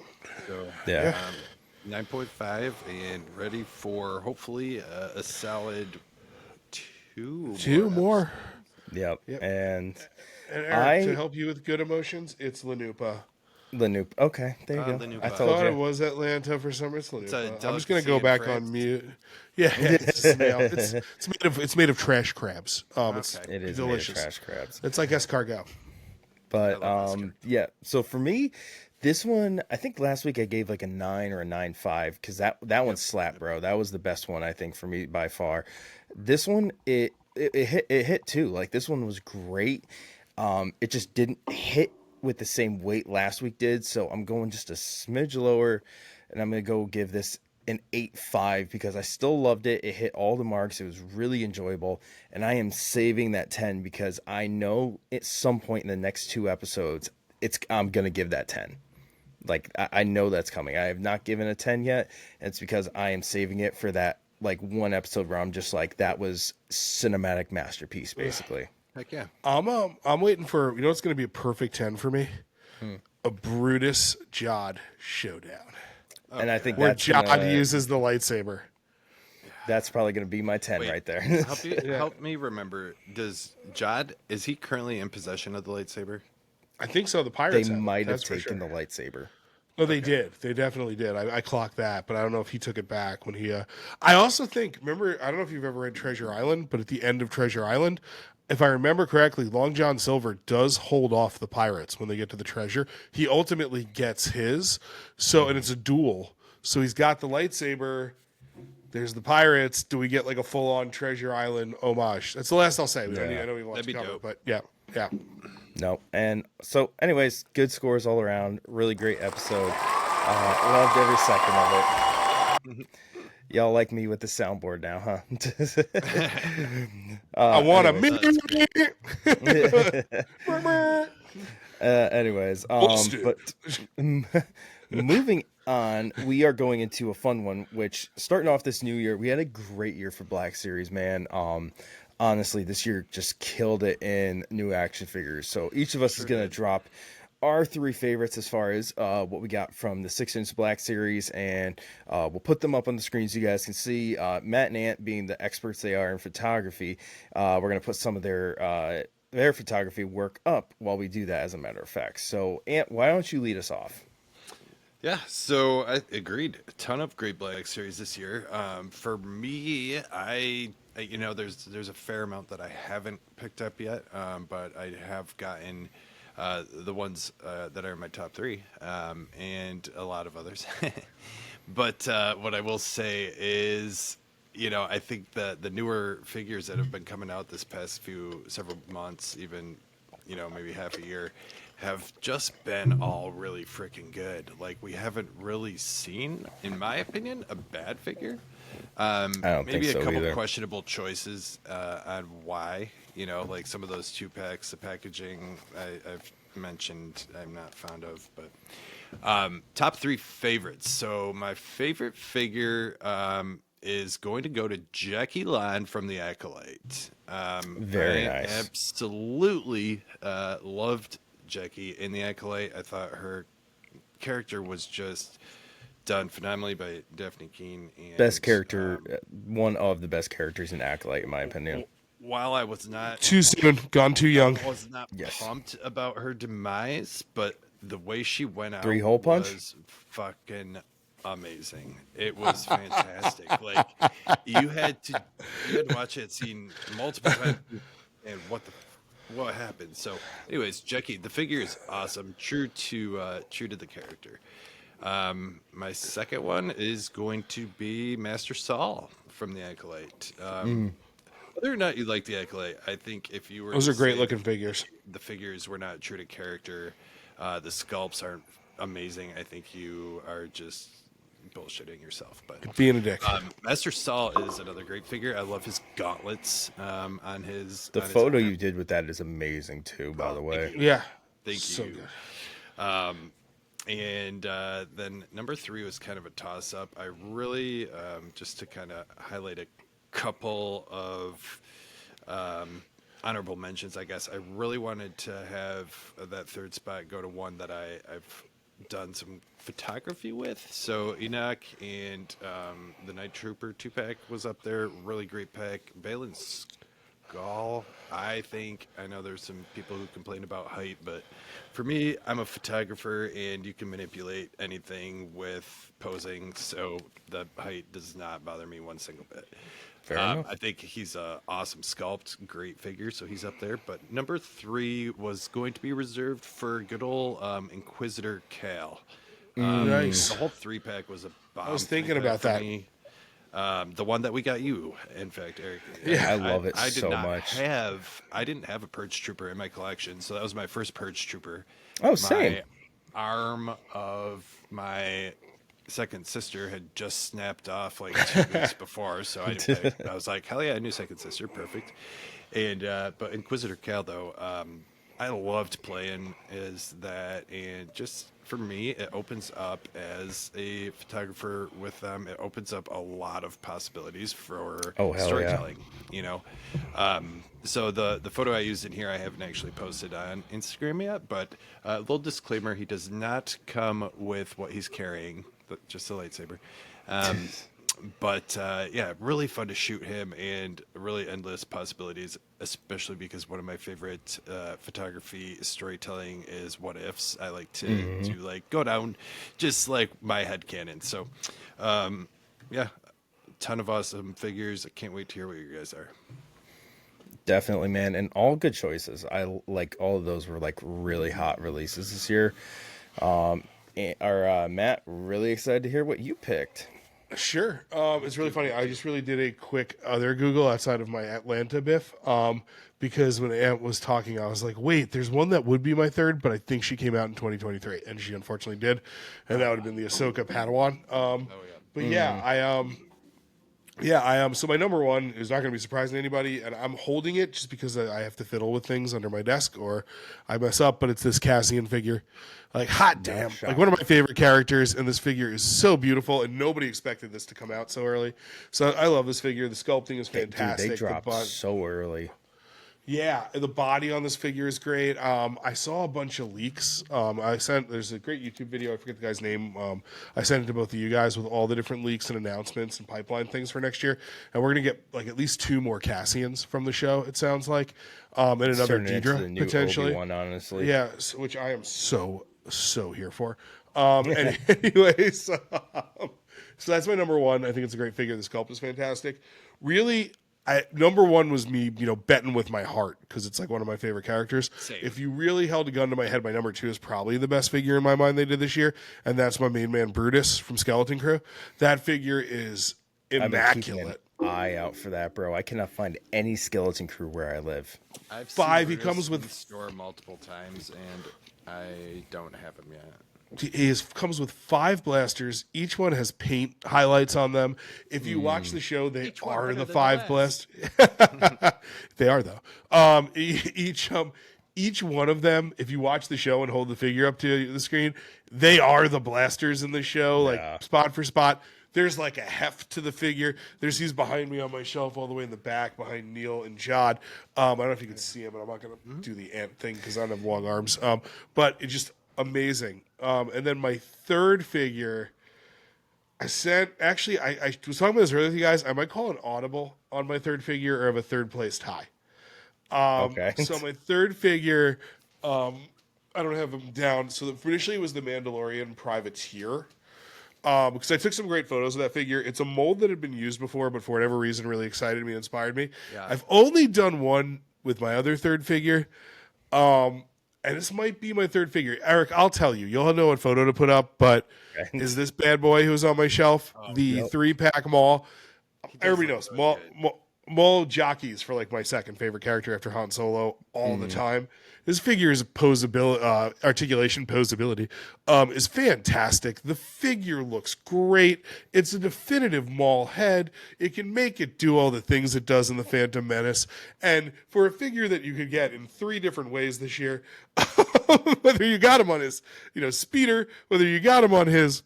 S4: So,
S1: Yeah.
S4: 9.5, and ready for hopefully a solid two
S3: more.
S1: Yep. And
S3: And Eric, to help you with good emotions, it's Lanupa.
S1: Lanoop. Okay, there you go.
S4: Lanupa.
S1: I
S3: I
S1: told
S3: thought
S1: you.
S3: it was Atlanta for some reason.
S4: It's a
S3: I'm just gonna go
S4: delicacy in
S3: back
S4: France.
S3: on mute. Yeah, it's a snail. It's made of trash crabs. It's
S1: It is
S3: delicious.
S1: made of trash crabs.
S3: It's like escargot.
S1: But
S4: love
S1: yeah. So for me, this one, I think last week I gave like a 9 or a 9.5 because that one slapped, bro. That was the best one I think for me by far. This one, it hit too. Like this one was great. It just didn't hit with the same weight last week did. So I'm going just a smidge lower, and I'm gonna go give this an 8.5 because I still loved it. It hit all the marks. It was really enjoyable, and I am saving that 10 because I know at some point in the next 2 episodes, I'm gonna give that 10. Like I know that's coming. I have not given a 10 yet, and it's because I am saving it for that like one episode where I'm just like, that was cinematic masterpiece, basically.
S4: Heck yeah.
S3: I'm waiting for, what's going to be a perfect 10 for me? A Brutus Jod showdown.
S1: And I think
S3: Where
S1: that's
S3: Jod uses the lightsaber.
S1: that's probably gonna be my 10
S4: Wait,
S1: right there.
S4: help me remember. Does Jod, is he currently in possession of the lightsaber?
S3: I think so. The
S1: They
S3: pirates
S1: might have
S3: that's for
S1: taken
S3: sure.
S1: the lightsaber.
S3: No, they did. They definitely did. I clocked that, but I don't know if he took it back when he. I also think. Remember, I don't know if you've ever read Treasure Island, but at the end of Treasure Island, if I remember correctly, Long John Silver does hold off the pirates when they get to the treasure. He ultimately gets his. So, and it's a duel. So he's got the lightsaber. There's the pirates. Do we get like a full-on Treasure Island homage? That's the last I'll say. I know we want
S4: That'd
S3: to
S4: be
S3: cover,
S4: dope.
S3: but yeah.
S1: No. And so, anyways, good scores all around. Really great episode. Loved every second of it. Y'all like me with the soundboard now, huh?
S3: I want
S1: Anyways, but moving on, we are going into a fun one, which starting off this new year, we had a great year for Black Series, man. Honestly, this year just killed it in new action figures. So each of us is going to drop our 3 favorites as far as what we got from the 6-inch Black Series, and we'll put them up on the screen so you guys can see. Matt and Ant, being the experts they are in photography, we're going to put some of their photography work up while we do that, as a matter of fact. So, Ant, why don't you lead us off?
S4: Yeah, so I agreed. A ton of great Black Series this year. For me, there's a fair amount that I haven't picked up yet, but I have gotten the ones that are in my top 3, and a lot of others. But what I will say is, I think that the newer figures that have been coming out this past several months, even, maybe half a year, have just been all really freaking good. Like, we haven't really seen, in my opinion, a bad figure.
S1: I don't
S4: Maybe
S1: think so
S4: a couple
S1: either.
S4: questionable choices on why, like some of those 2-packs, the packaging I've mentioned I'm not fond of, but top 3 favorites. So my favorite figure is going to go to Jackie Lan from the Acolyte.
S1: Very
S4: I
S1: nice.
S4: Absolutely loved Jackie in the Acolyte. I thought her character was just done phenomenally by Daphne Keane. And,
S1: Best character, one of the best characters in Acolyte, in my opinion.
S4: While I was not
S3: Too soon, gone too young.
S4: was not
S1: Yes.
S4: pumped about her demise, but the way she went out
S1: 3-hole punch?
S4: was fucking amazing. It was fantastic. Like you had to watch that scene multiple times, and what happened. So, anyways, Jackie, the figure is awesome. True to the character. My second one is going to be Master Saul from the Acolyte. Whether or not you like the Acolyte, I think if you were
S3: Those
S4: to
S3: are great
S4: say
S3: looking figures.
S4: the figures were not true to character, the sculpts aren't amazing, I think you are just bullshitting yourself. But
S3: Being a dick.
S4: Master Saul is another great figure. I love his gauntlets on his.
S1: The
S4: on his
S1: photo
S4: arm.
S1: you did with that is amazing too, by the way.
S3: Yeah.
S4: Thank
S3: So
S4: you.
S3: good.
S4: And then number 3 was kind of a toss up. I really, just to kind of highlight a couple of honorable mentions, I guess. I really wanted to have that third spot go to one that I've done some photography with. So Enoch and the Night Trooper 2-pack was up there. Really great pack. Balin Skull, I know there's some people who complain about height, but for me, I'm a photographer and you can manipulate anything with posing, so the height does not bother me one single bit.
S1: Fair enough.
S4: I think he's a awesome sculpt, great figure, so he's up there. But number 3 was going to be reserved for good old Inquisitor Cal.
S3: Nice.
S4: The whole 3-pack was a bomb.
S3: I was thinking
S4: 3-pack
S3: about
S4: for
S3: that.
S4: me. The one that we got you, in fact, Eric.
S3: Yeah,
S1: I love it
S4: I did
S1: so
S4: not
S1: much.
S4: I didn't have a Purge Trooper in my collection, so that was my first Purge Trooper.
S1: Oh, same.
S4: My arm of my second sister had just snapped off like 2 weeks before, so I was like, hell yeah, a new second sister, perfect. And but Inquisitor Cal though, I loved playing as that, and just for me, it opens up as a photographer with them. It opens up a lot of possibilities for
S1: Oh, hell yeah.
S4: storytelling. You know, so the photo I used in here, I haven't actually posted on Instagram yet, but little disclaimer: he does not come with what he's carrying, but just a lightsaber. But yeah, really fun to shoot him and really endless possibilities, especially because one of my favorite photography storytelling is what ifs. I like to like go down just like my headcanon. So yeah, ton of awesome figures. I can't wait to hear what you guys are.
S1: Definitely, man, and all good choices. I like all of those were like really hot releases this year. Matt, really excited to hear what you picked.
S3: Sure. It's really funny. I just really did a quick other Google outside of my Atlanta biff. Because when Ant was talking, I was like, wait, there's one that would be my third, but I think she came out in 2023, and she unfortunately did. And that would have been the Ahsoka Padawan. But yeah, so my number one is not going to be surprising to anybody, and I'm holding it just because I have to fiddle with things under my desk or I mess up, but it's this Cassian figure. Like, hot damn. Like, one of my favorite characters, and this figure is so beautiful, and nobody expected this to come out so early. So I love this figure. The sculpting is fantastic.
S1: Dude, they dropped so early.
S3: Yeah, the body on this figure is great. I saw a bunch of leaks. There's a great YouTube video. I forget the guy's name. I sent it to both of you guys with all the different leaks and announcements and pipeline things for next year. And we're gonna get like at least 2 more Cassians from the show. It sounds like, and another Deidre potentially.
S1: One, honestly.
S3: Yeah, which I am so here for. Anyways, so that's my number one. I think it's a great figure. The sculpt is fantastic. Really. Number one was me, betting with my heart because it's like one of my favorite characters.
S4: Same.
S3: If you really held a gun to my head, my number 2 is probably the best figure in my mind they did this year, and that's my main man Brutus from Skeleton Crew. That figure is
S1: I've been keeping
S3: immaculate.
S1: an eye out for that, bro. I cannot find any Skeleton Crew where I live.
S4: I've
S3: 5,
S4: seen
S3: he comes
S4: Brutus
S3: with-
S4: in the store multiple times, and I don't have him yet.
S3: Comes with 5 blasters. Each one has paint highlights on them. If you watch the show, they
S4: Each one
S3: are
S4: better
S3: the
S4: than
S3: 5
S4: the
S3: blasters. They are though. Each one of them, if you watch the show and hold the figure up to the screen, they are the blasters in the show, like spot for spot. There's like a heft to the figure. He's behind me on my shelf all the way in the back behind Neil and Jod. I don't know if you can see him, but I'm not going to do the ant thing because I don't have long arms. But it's just amazing. And then my third figure, I was talking about this earlier with you guys. I might call an audible on my third figure or have a third place tie.
S1: Okay.
S3: So my third figure, I don't have them down. So initially it was the Mandalorian Privateer. because I took some great photos of that figure. It's a mold that had been used before, but for whatever reason really excited me and inspired me.
S4: Yeah.
S3: I've only done one with my other third figure. And this might be my third figure. Eric, I'll tell you. You'll know what photo to put up, but is this bad boy who's on my shelf? The 3-pack Maul. Everybody knows. Maul jockeys for like my second favorite character after Han Solo all the time. His figure's articulation posability is fantastic. The figure looks great. It's a definitive Maul head. It can make it do all the things it does in the Phantom Menace. And for a figure that you could get in 3 different ways this year, whether you got him on his, speeder, whether you got him on his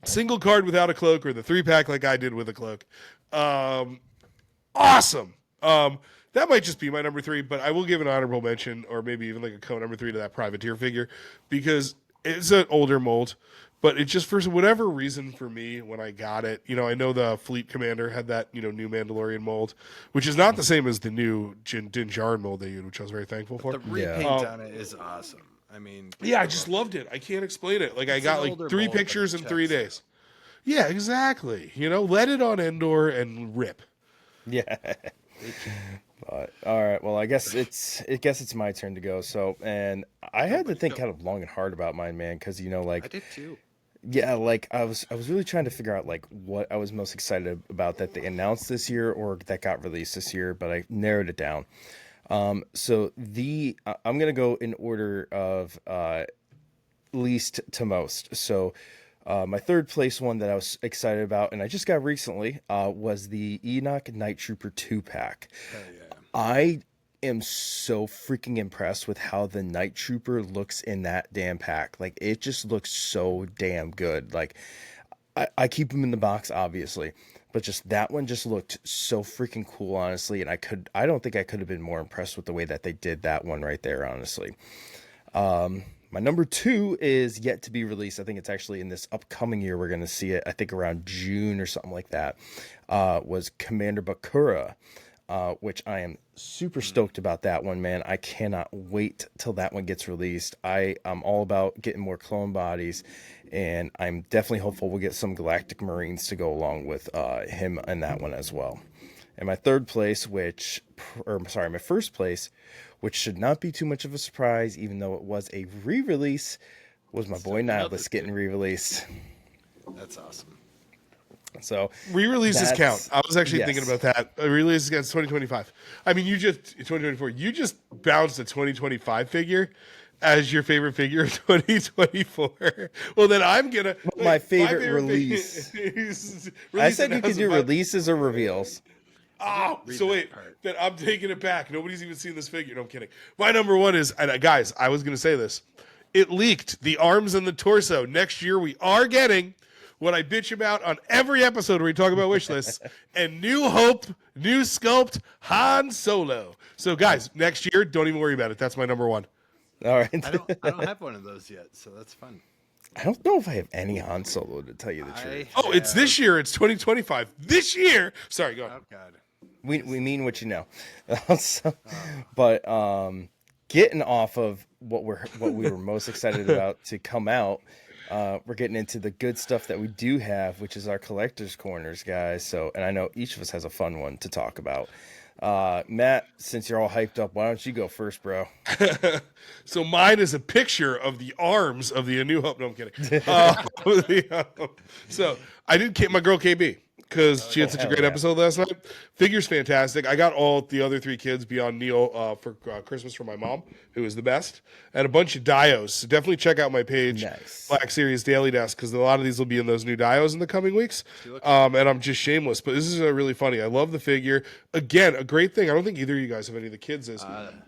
S3: single card without a cloak or the 3-pack like I did with a cloak, awesome. That might just be my number 3, but I will give an honorable mention or maybe even like a co-number 3 to that Privateer figure because it's an older mold, but it just for whatever reason for me when I got it, I know the Fleet Commander had that, new Mandalorian mold, which is not the same as the new Din Djarin mold they used, which I was very thankful for.
S4: The repaint on it is awesome. I mean,
S3: yeah, I just loved it. I can't explain it. Like I got like 3 pictures in 3 days. Yeah, exactly. Let it on Endor and rip.
S1: Yeah. But all right, well, I guess it's my turn to go. So, and I had to think kind of long and hard about mine, man, because like
S4: I did too.
S1: Yeah, like I was really trying to figure out like what I was most excited about that they announced this year or that got released this year, but I narrowed it down. So I'm gonna go in order of least to most. So. My third place one that I was excited about, and I just got recently, was the Enoch Night Trooper 2-pack.
S4: Oh, yeah.
S1: I am so freaking impressed with how the Night Trooper looks in that damn pack. Like, it just looks so damn good. Like, I keep them in the box, obviously, but just that one just looked so freaking cool, honestly, and I don't think I could have been more impressed with the way that they did that one right there, honestly. My number 2 is yet to be released. I think it's actually in this upcoming year. We're going to see it, I think around June or something like that, was Commander Bakura, which I am super stoked about that one, man. I cannot wait till that one gets released. I'm all about getting more clone bodies, and I'm definitely hopeful we'll get some Galactic Marines to go along with him in that one as well. And my first place, which should not be too much of a surprise, even though it was a re-release, was my boy Nihilus getting re-released.
S4: That's awesome.
S1: So
S3: re-releases count. I was actually thinking about that. Re-releases against 2025. I mean, 2024. You just bounced a 2025 figure as your favorite figure of 2024. Well, then I'm gonna
S1: my favorite release. I said you could do releases or reveals.
S3: Oh, so wait, then I'm taking it back. Nobody's even seen this figure. No, I'm kidding. My number 1 is, and guys, I was going to say this. It leaked the arms and the torso. Next year, we are getting what I bitch about on every episode where we talk about wish lists, and New Hope, New Sculpt, Han Solo. So, guys, next year, don't even worry about it. That's my number 1.
S1: All right.
S4: I don't have one of those yet, so that's fun.
S1: I don't know if I have any Han Solo, to tell you the truth.
S3: Oh, it's this year. It's 2025. This year. Sorry, go on.
S4: Oh, God.
S1: We mean what you know. But getting off of what we were most excited about to come out, we're getting into the good stuff that we do have, which is our collector's corners, guys. So, and I know each of us has a fun one to talk about. Matt, since you're all hyped up, why don't you go first, bro?
S3: So mine is a picture of the arms of the A New Hope. No, I'm kidding. So I did my girl KB. Because she had such a great episode last night. Figure's fantastic. I got all the other 3 kids beyond Neil for Christmas from my mom, who is the best, and a bunch of dios. So definitely check out my page,
S1: nice.
S3: Black Series Daily Desk, because a lot of these will be in those new dios in the coming weeks. And I'm just shameless, but this is really funny. I love the figure. Again, a great thing. I don't think either of you guys have any of the kids. Is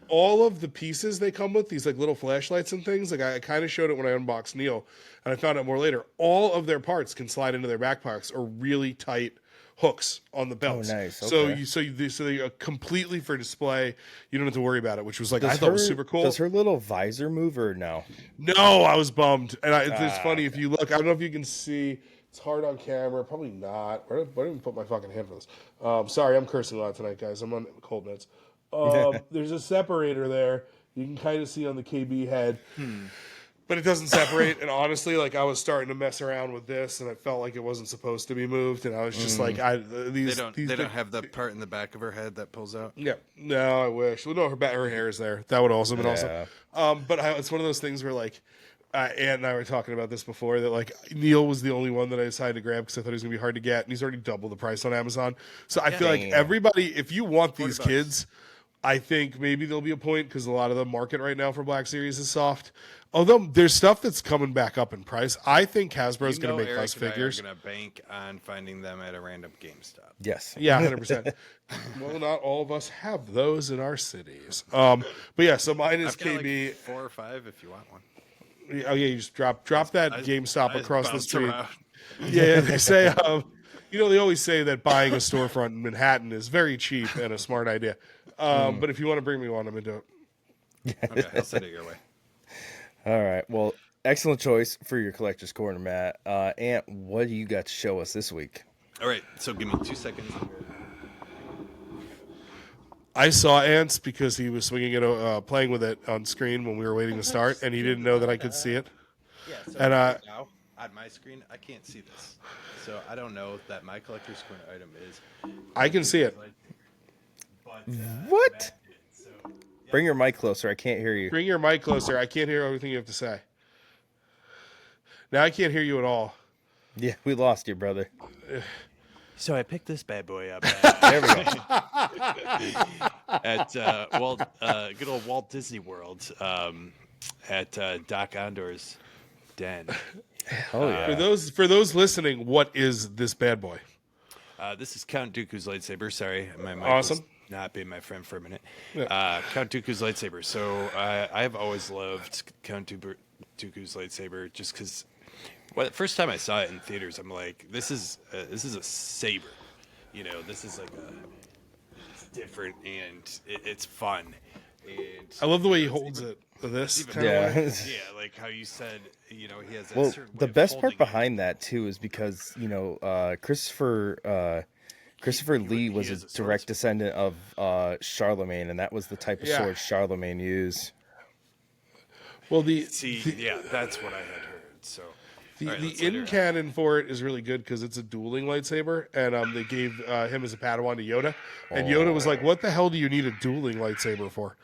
S3: all of the pieces they come with, these like little flashlights and things. Like I kind of showed it when I unboxed Neil, and I found out more later. All of their parts can slide into their backpacks or really tight hooks on the belts.
S1: Oh, nice. Okay.
S3: So they are completely for display. You don't have to worry about it, which was like I thought was super cool.
S1: Does her little visor move or no?
S3: No, I was bummed. And it's funny if you look. I don't know if you can see. It's hard on camera. Probably not. Where did I even put my fucking hand for this? Sorry, I'm cursing a lot tonight, guys. I'm on cold meds. There's a separator there. You can kind of see on the KB head. but it doesn't separate. And honestly, like I was starting to mess around with this, and I felt like it wasn't supposed to be moved, and I was just like,
S4: They don't have the part in the back of her head that pulls out.
S3: Yeah, no, I wish. Well, no, her hair is there. That would also been
S1: Yeah.
S3: awesome. But it's one of those things where like, Aunt and I were talking about this before, that like Neil was the only one that I decided to grab because I thought he was gonna be hard to get, and he's already double the price on Amazon. So I feel like
S1: Damn.
S3: everybody, if you want these
S4: $40.
S3: kids, I think maybe there'll be a point because a lot of the market right now for Black Series is soft. Although there's stuff that's coming back up in price. I think Hasbro's going to make less figures.
S4: I'm going to bank on finding them at a random GameStop.
S1: Yes.
S3: Yeah, 100%. Well, not all of us have those in our cities. But yeah, so mine is
S4: I've got
S3: KB.
S4: like 4 or 5 if you want one.
S3: Oh yeah, you just drop that GameStop
S4: I
S3: across the
S4: bounce
S3: street.
S4: around.
S3: Yeah, they say, they always say that buying a storefront in Manhattan is very cheap and a smart idea. But if you want to bring me one, I'm into it.
S4: Okay, I'll send it your way.
S1: All right. Well, excellent choice for your collector's corner, Matt. Ant, what do you got to show us this week?
S4: All right, so give me 2 seconds.
S3: I saw Ants because he was swinging it, playing with it on screen when we were waiting to start, and he didn't know that I could see it.
S4: Yeah, so
S3: And,
S4: right now on my screen, I can't see this, so I don't know that my collector's corner item is.
S3: I can see it.
S4: But,
S1: What?
S4: Matt did, so,
S1: Bring your mic closer. I can't hear you.
S3: Bring your mic closer. I can't hear everything you have to say. Now I can't hear you at all.
S1: Yeah, we lost you, brother.
S6: So I picked this bad boy up
S1: There we go.
S6: at good old Walt Disney World at Doc Ondor's den.
S1: Oh yeah.
S3: For those listening, what is this bad boy?
S6: This is Count Dooku's lightsaber. Sorry, my mic
S3: Awesome.
S6: was not being my friend for a minute.
S3: Yeah.
S6: Count Dooku's lightsaber. So I've always loved Count Dooku's lightsaber just because. Well, the first time I saw it in theaters, I'm like, this is a saber. You know, this is like it's different and it's fun. And
S3: I love the way he holds it. This
S6: even
S3: kind of
S1: Yeah.
S3: way.
S6: yeah, like how you said, you know, he has that
S1: Well,
S6: certain way
S1: the
S6: of
S1: best part
S6: holding it.
S1: behind that too is because Christopher Lee was
S6: he
S1: a
S6: is a
S1: direct
S6: swordsman.
S1: descendant of Charlemagne, and that was the type of
S3: Yeah.
S1: sword Charlemagne used.
S3: Well,
S6: Yeah, that's what I had heard. So
S3: The,
S6: All right,
S3: the
S6: let's let her
S3: in
S6: out.
S3: canon for it is really good because it's a dueling lightsaber, and they gave him as a Padawan to Yoda, and Yoda was like, "What the hell do you need a dueling lightsaber for?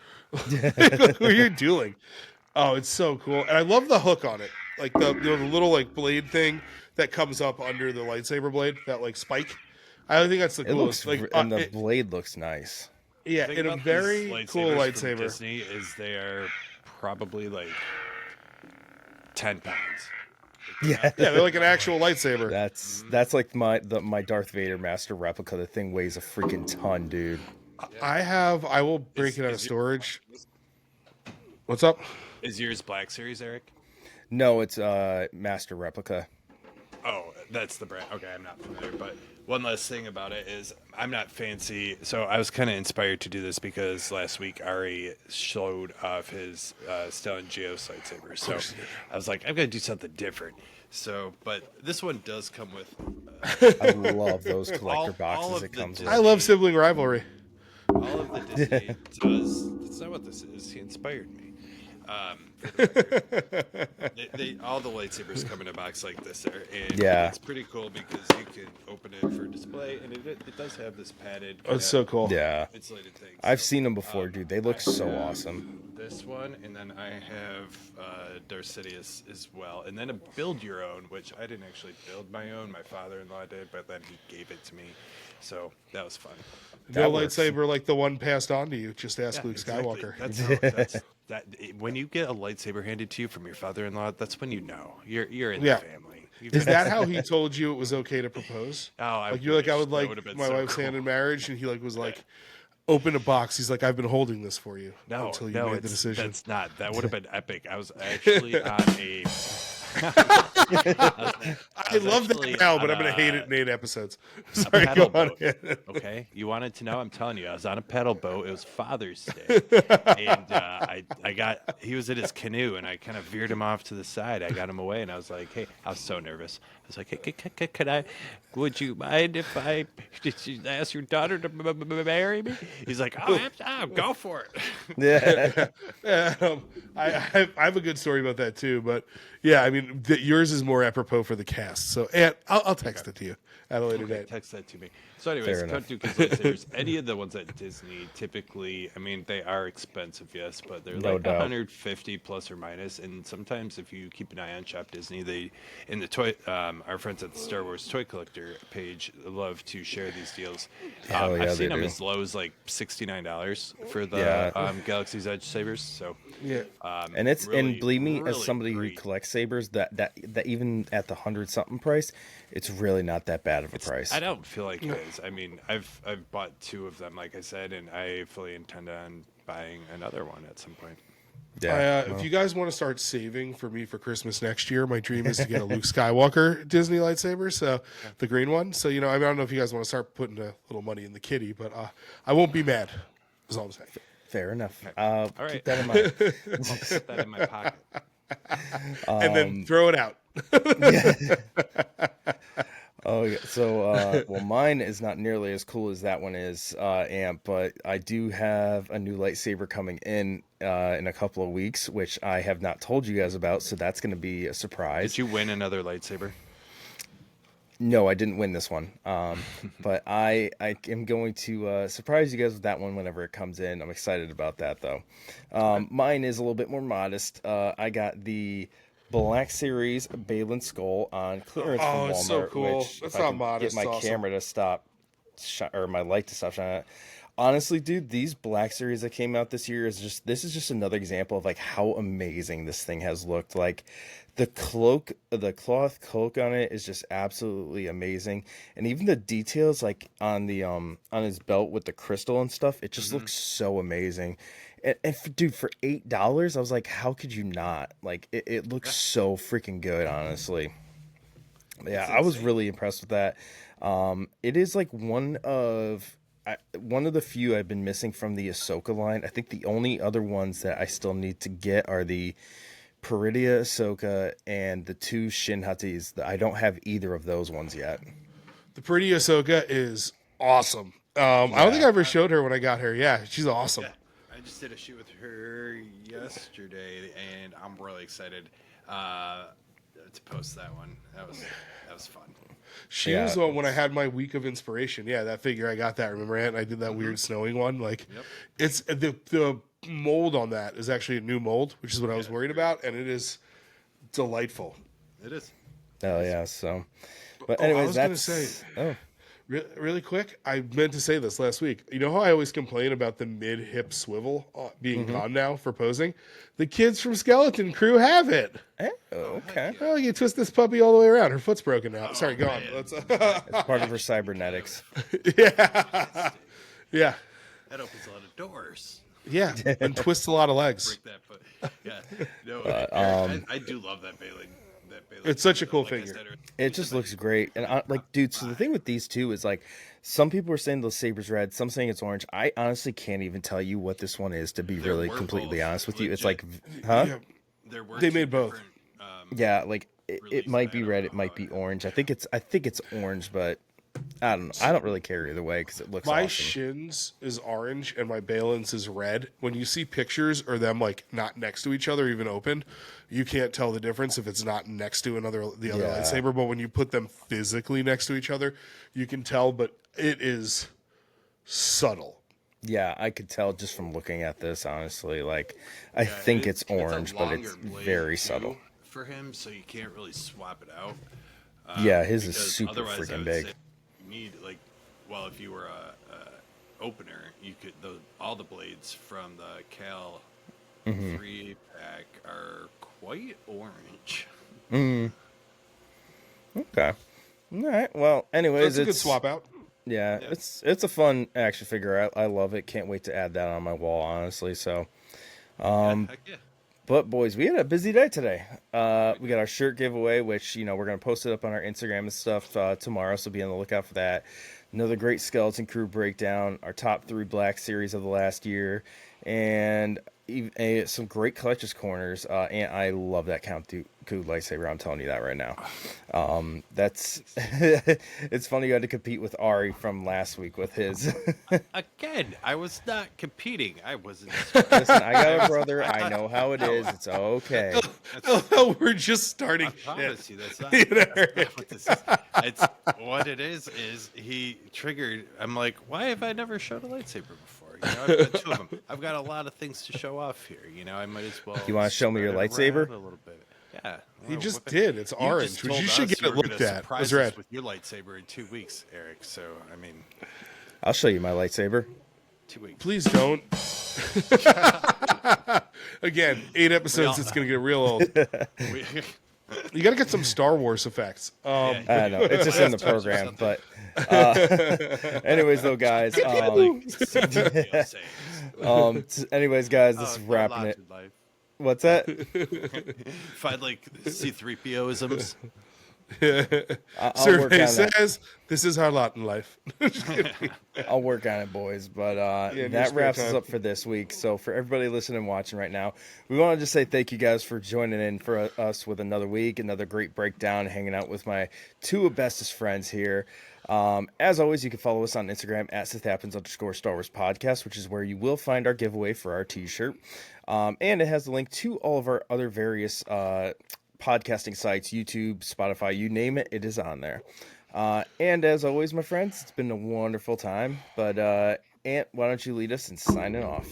S3: Who are you dueling?" Oh, it's so cool, and I love the hook on it, like the little like blade thing that comes up under the lightsaber blade, that like spike. I think that's the
S1: It looks
S3: coolest. Like,
S1: and the blade looks nice.
S3: yeah,
S6: thing
S3: in a
S6: about
S3: very
S6: these
S3: cool
S6: lightsabers from
S3: lightsaber.
S6: Disney is they are probably like 10 pounds.
S1: Yeah.
S3: Yeah, they're like an actual lightsaber.
S1: That's like my Darth Vader master replica. The thing weighs a freaking ton, dude.
S3: I will break it out of storage. What's up?
S6: Is yours Black Series, Eric?
S1: No, it's master replica.
S6: Oh, that's the brand. Okay, I'm not familiar. But one last thing about it is I'm not fancy. So I was kind of inspired to do this because last week Ari showed off his Stellan Geos lightsaber. So I was like, I'm going to do something different.
S4: So, but this one does come with.
S1: I love those collector
S4: All
S1: boxes
S4: of
S1: it
S4: the
S1: comes
S4: Disney-
S1: with.
S3: I love sibling rivalry.
S4: All of the Disney does. That's not what this is. He inspired me. For the record. All the lightsabers come in a box like this, there, and
S1: Yeah.
S4: it's pretty cool because you can open it for display, and it does have this padded.
S3: Oh, it's so cool.
S1: Yeah,
S4: Insulated thing.
S1: I've
S4: So,
S1: seen them before, dude. They look
S4: I
S1: so
S4: have
S1: awesome.
S4: This one, and then I have Darth Sidious as well, and then a build your own, which I didn't actually build my own. My father-in-law did, but then he gave it to me, so that was fun.
S3: No
S1: That works.
S3: lightsaber like the one passed on to you. Just ask
S4: Yeah,
S3: Luke
S4: exactly.
S3: Skywalker.
S4: That's how. That's that. When you get a lightsaber handed to you from your father-in-law, that's when you know you're in
S3: Yeah.
S4: the family.
S3: Is that how he told you it was okay to propose?
S4: Oh, I
S3: Like you're like, I
S4: wish.
S3: would
S4: That
S3: like
S4: would've been
S3: my
S4: so
S3: wife's
S4: cool.
S3: hand in marriage, and he like was like, open a box. He's like, I've been holding this for you
S6: No,
S3: until you
S6: no,
S3: made the decision.
S6: that's not. That would have been epic. I was actually on a.
S3: I love that now, but I'm going to hate it in 8 episodes. Sorry, go on ahead.
S6: Okay, you wanted to know? I'm telling you, I was on a pedal boat. It was Father's Day, and he was in his canoe, and I kind of veered him off to the side. I got him away, and I was like, "Hey," I was so nervous. I was like, "Hey, could I? Would you mind if I did you ask your daughter to marry me?" He's like, "Oh, go for it."
S1: Yeah.
S3: I have a good story about that too, but yeah, I mean, yours is more apropos for the cast. So, and I'll text it to you at a later date.
S6: Text that to me. So, anyways, Count Dooku's lightsabers. Any of the ones at Disney, typically, I mean, they are expensive, yes, but they're
S1: No
S6: like
S1: doubt.
S6: 150 plus or minus. And sometimes, if you keep an eye on Shop Disney, they in the toy, our friends at the Star Wars Toy Collector page love to share these deals.
S1: Hell yeah,
S6: I've seen
S1: they
S6: them
S1: do.
S6: as low as like $69 for the
S1: Yeah.
S6: Galaxy's Edge sabers. So,
S3: Yeah.
S1: And it's
S6: really,
S1: and believe me, as
S6: really
S1: somebody
S6: great.
S1: who collects sabers, that even at the 100-something price, it's really not that bad of a price.
S6: I don't feel like it is. I mean, I've bought 2 of them, like I said, and I fully intend on buying another one at some point.
S1: Yeah.
S3: If you guys want to start saving for me for Christmas next year, my dream is to get a Luke Skywalker Disney lightsaber, so the green one. So I mean, I don't know if you guys want to start putting a little money in the kitty, but I won't be mad. Is all I'm saying.
S1: Fair enough.
S6: All right.
S1: Keep that in mind.
S6: I'll put that in my pocket.
S3: And then throw it out.
S1: Oh, yeah. So, well, mine is not nearly as cool as that one is, Amp, but I do have a new lightsaber coming in a couple of weeks, which I have not told you guys about, so that's going to be a surprise.
S6: Did you win another lightsaber?
S1: No, I didn't win this one, but I am going to surprise you guys with that one whenever it comes in. I'm excited about that, though. Mine is a little bit more modest. I got the Black Series Balin Skull on clearance from Walmart.
S3: It's so cool.
S1: Which,
S3: That's
S1: if I
S3: not
S1: can
S3: modest,
S1: Get my
S3: it's awesome.
S1: camera to stop, or my light to stop shining. Honestly, dude, these Black Series that came out this year is just another example of like how amazing this thing has looked. Like the cloth cloak on it is just absolutely amazing, and even the details like on the on his belt with the crystal and stuff, it just looks so amazing. And dude, for $8, I was like, how could you not? Like, it looks so freaking good, honestly. Yeah, I was really impressed with that. It is like one of the few I've been missing from the Ahsoka line. I think the only other ones that I still need to get are the Peridia Ahsoka and the 2 Shin Hatis. I don't have either of those ones yet.
S3: The pretty Ahsoka is awesome. I don't think I ever showed her when I got her. Yeah, she's awesome.
S4: I just did a shoot with her yesterday, and I'm really excited to post that one. That was fun.
S3: She was when I had my week of inspiration. Yeah, that figure I got that. Remember, Ant? I did that weird snowing one. Like, it's the mold on that is actually a new mold, which is what I was worried about, and it is delightful.
S4: It is.
S1: Oh yeah, so. But
S3: I
S1: anyways,
S3: was gonna
S1: that's
S3: say, really quick. I meant to say this last week. You know how I always complain about the mid-hip swivel being gone now for posing? The kids from Skeleton Crew have it.
S1: okay.
S3: Oh, you twist this puppy all the way around. Her foot's broken now. Sorry, go on. Let's,
S1: It's part of her cybernetics.
S3: yeah,
S4: That opens a lot of doors.
S3: yeah, and twists a lot of legs.
S4: Break that foot. Yeah. No, Eric, I do love that Bailey.
S3: It's such a cool
S4: Like I
S3: figure.
S4: said,
S1: It just looks great. And like, dude, so the thing with these two is like, some people are saying the saber's red, some saying it's orange. I honestly can't even tell you what this one is, to be really
S4: were
S1: completely
S4: both
S1: honest with you. It's
S4: legit.
S1: like, huh?
S3: Yeah,
S4: there were
S3: They
S4: two
S3: made both.
S4: different,
S1: Yeah, like it
S4: Release
S1: might
S4: that,
S1: be
S4: I
S1: red,
S4: don't
S1: it
S4: know
S1: might
S4: how
S1: be
S4: it-
S1: orange. I think it's orange, but I don't know. I don't really care either way because it looks
S3: my
S1: awesome.
S3: shins is orange and my Balance is red. When you see pictures or them like not next to each other, even open, you can't tell the difference if it's not next to the other
S1: Yeah.
S3: lightsaber. But when you put them physically next to each other, you can tell. But it is subtle.
S1: Yeah, I could tell just from looking at this. Honestly, like I think it's
S4: a
S1: orange, but it's
S4: longer blade,
S1: very
S4: too,
S1: subtle.
S4: for him, so you can't really swap it out.
S1: Yeah, his is
S4: Because
S1: super
S4: otherwise I
S1: freaking
S4: would
S1: big.
S4: say you need if you were a opener, you could all the blades from the Cal
S1: Mm-hmm.
S4: 3-pack are quite orange.
S1: Okay. All right. Well, anyways,
S3: That's a good
S1: it's
S3: swap out.
S1: Yeah, it's a fun action figure. I love it. Can't wait to add that on my wall, honestly. So,
S4: Heck yeah.
S1: But boys, we had a busy day today. We got our shirt giveaway, which we're gonna post it up on our Instagram and stuff tomorrow, so be on the lookout for that. Another great skeleton crew breakdown, our top 3 Black Series of the last year, and some great collector's corners. And I love that Count Dooku lightsaber. I'm telling you that right now. That's it's funny you had to compete with Ari from last week with his.
S6: Again, I was not competing. I wasn't.
S1: Listen, I got a brother. I know how it is. It's okay.
S3: We're just starting.
S6: I promise you, that's not,
S3: You know?
S6: that's not what this is. It's what it is he triggered. I'm like, why have I never showed a lightsaber before? I've got 2 of them. I've got a lot of things to show off here. I might as well.
S1: You want to show me your
S6: spread it
S1: lightsaber?
S6: around a little bit. Yeah.
S3: He
S6: Well,
S3: just
S6: whip it.
S3: did. It's orange,
S6: just
S3: which
S6: told
S3: you should
S6: us
S3: get
S6: you
S3: it
S6: were
S3: looked
S6: gonna
S3: at.
S6: surprise
S3: It's
S6: us
S3: red.
S6: with your lightsaber in 2 weeks, Eric. So I mean,
S1: I'll show you my lightsaber.
S6: 2 weeks.
S3: Please don't. Again, 8 episodes. It's gonna get real old.
S6: We-
S3: You got to get some Star Wars effects.
S1: I know it's just in the program, but anyways, though, guys. Anyways, guys, this is wrapping it. What's that?
S6: Find like C-3PO-isms.
S1: I'll work
S3: Survey
S1: on that.
S3: says this is our lot in life.
S1: I'll work on it, boys. But
S3: in your
S1: that
S3: spare
S1: wraps us
S3: time.
S1: up for this week. So for everybody listening and watching right now, we want to just say thank you guys for joining in for us with another week, another great breakdown, hanging out with my 2 bestest friends here. As always, you can follow us on Instagram at @SithHappens_Star Wars Podcast, which is where you will find our giveaway for our t-shirt. And it has the link to all of our other various podcasting sites, YouTube, Spotify, you name it, it is on there. And as always, my friends, it's been a wonderful time. But Ant, why don't you lead us in signing off?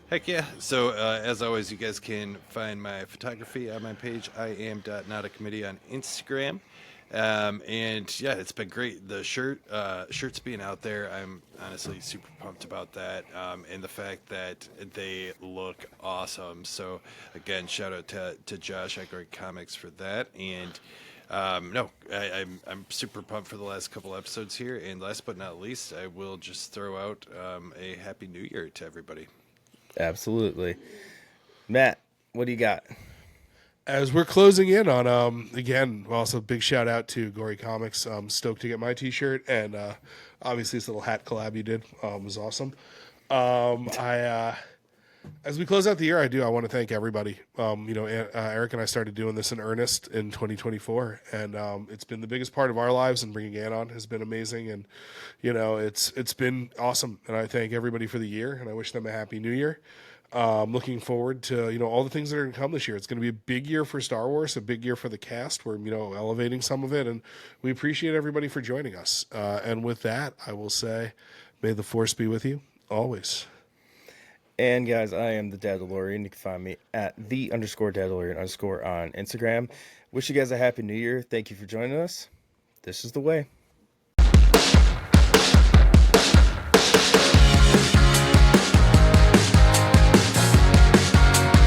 S6: Heck yeah. So, as always, you guys can find my photography on my page, iam.notacommittee on Instagram. And yeah, it's been great. The shirts being out there, I'm honestly super pumped about that. And the fact that they look awesome. So again, shout out to Josh at Great Comics for that. And I'm super pumped for the last couple episodes here. And last but not least, I will just throw out a happy new year to everybody.
S1: Absolutely. Matt, what do you got?
S3: As we're closing in on, again, also big shout out to Gory Comics. Stoked to get my t-shirt, and obviously this little hat collab you did was awesome. As we close out the year, I want to thank everybody. Eric and I started doing this in earnest in 2024, and it's been the biggest part of our lives, and bringing Ann on has been amazing, and it's been awesome, and I thank everybody for the year, and I wish them a happy new year. Looking forward to all the things that are going to come this year. It's going to be a big year for Star Wars, a big year for the cast. We're elevating some of it, and we appreciate everybody for joining us. And with that, I will say, may the Force be with you always.
S1: And guys, I am the Dadalorian. You can find me at _Dadalorian_ on Instagram. Wish you guys a happy new year. Thank you for joining us. This is the way.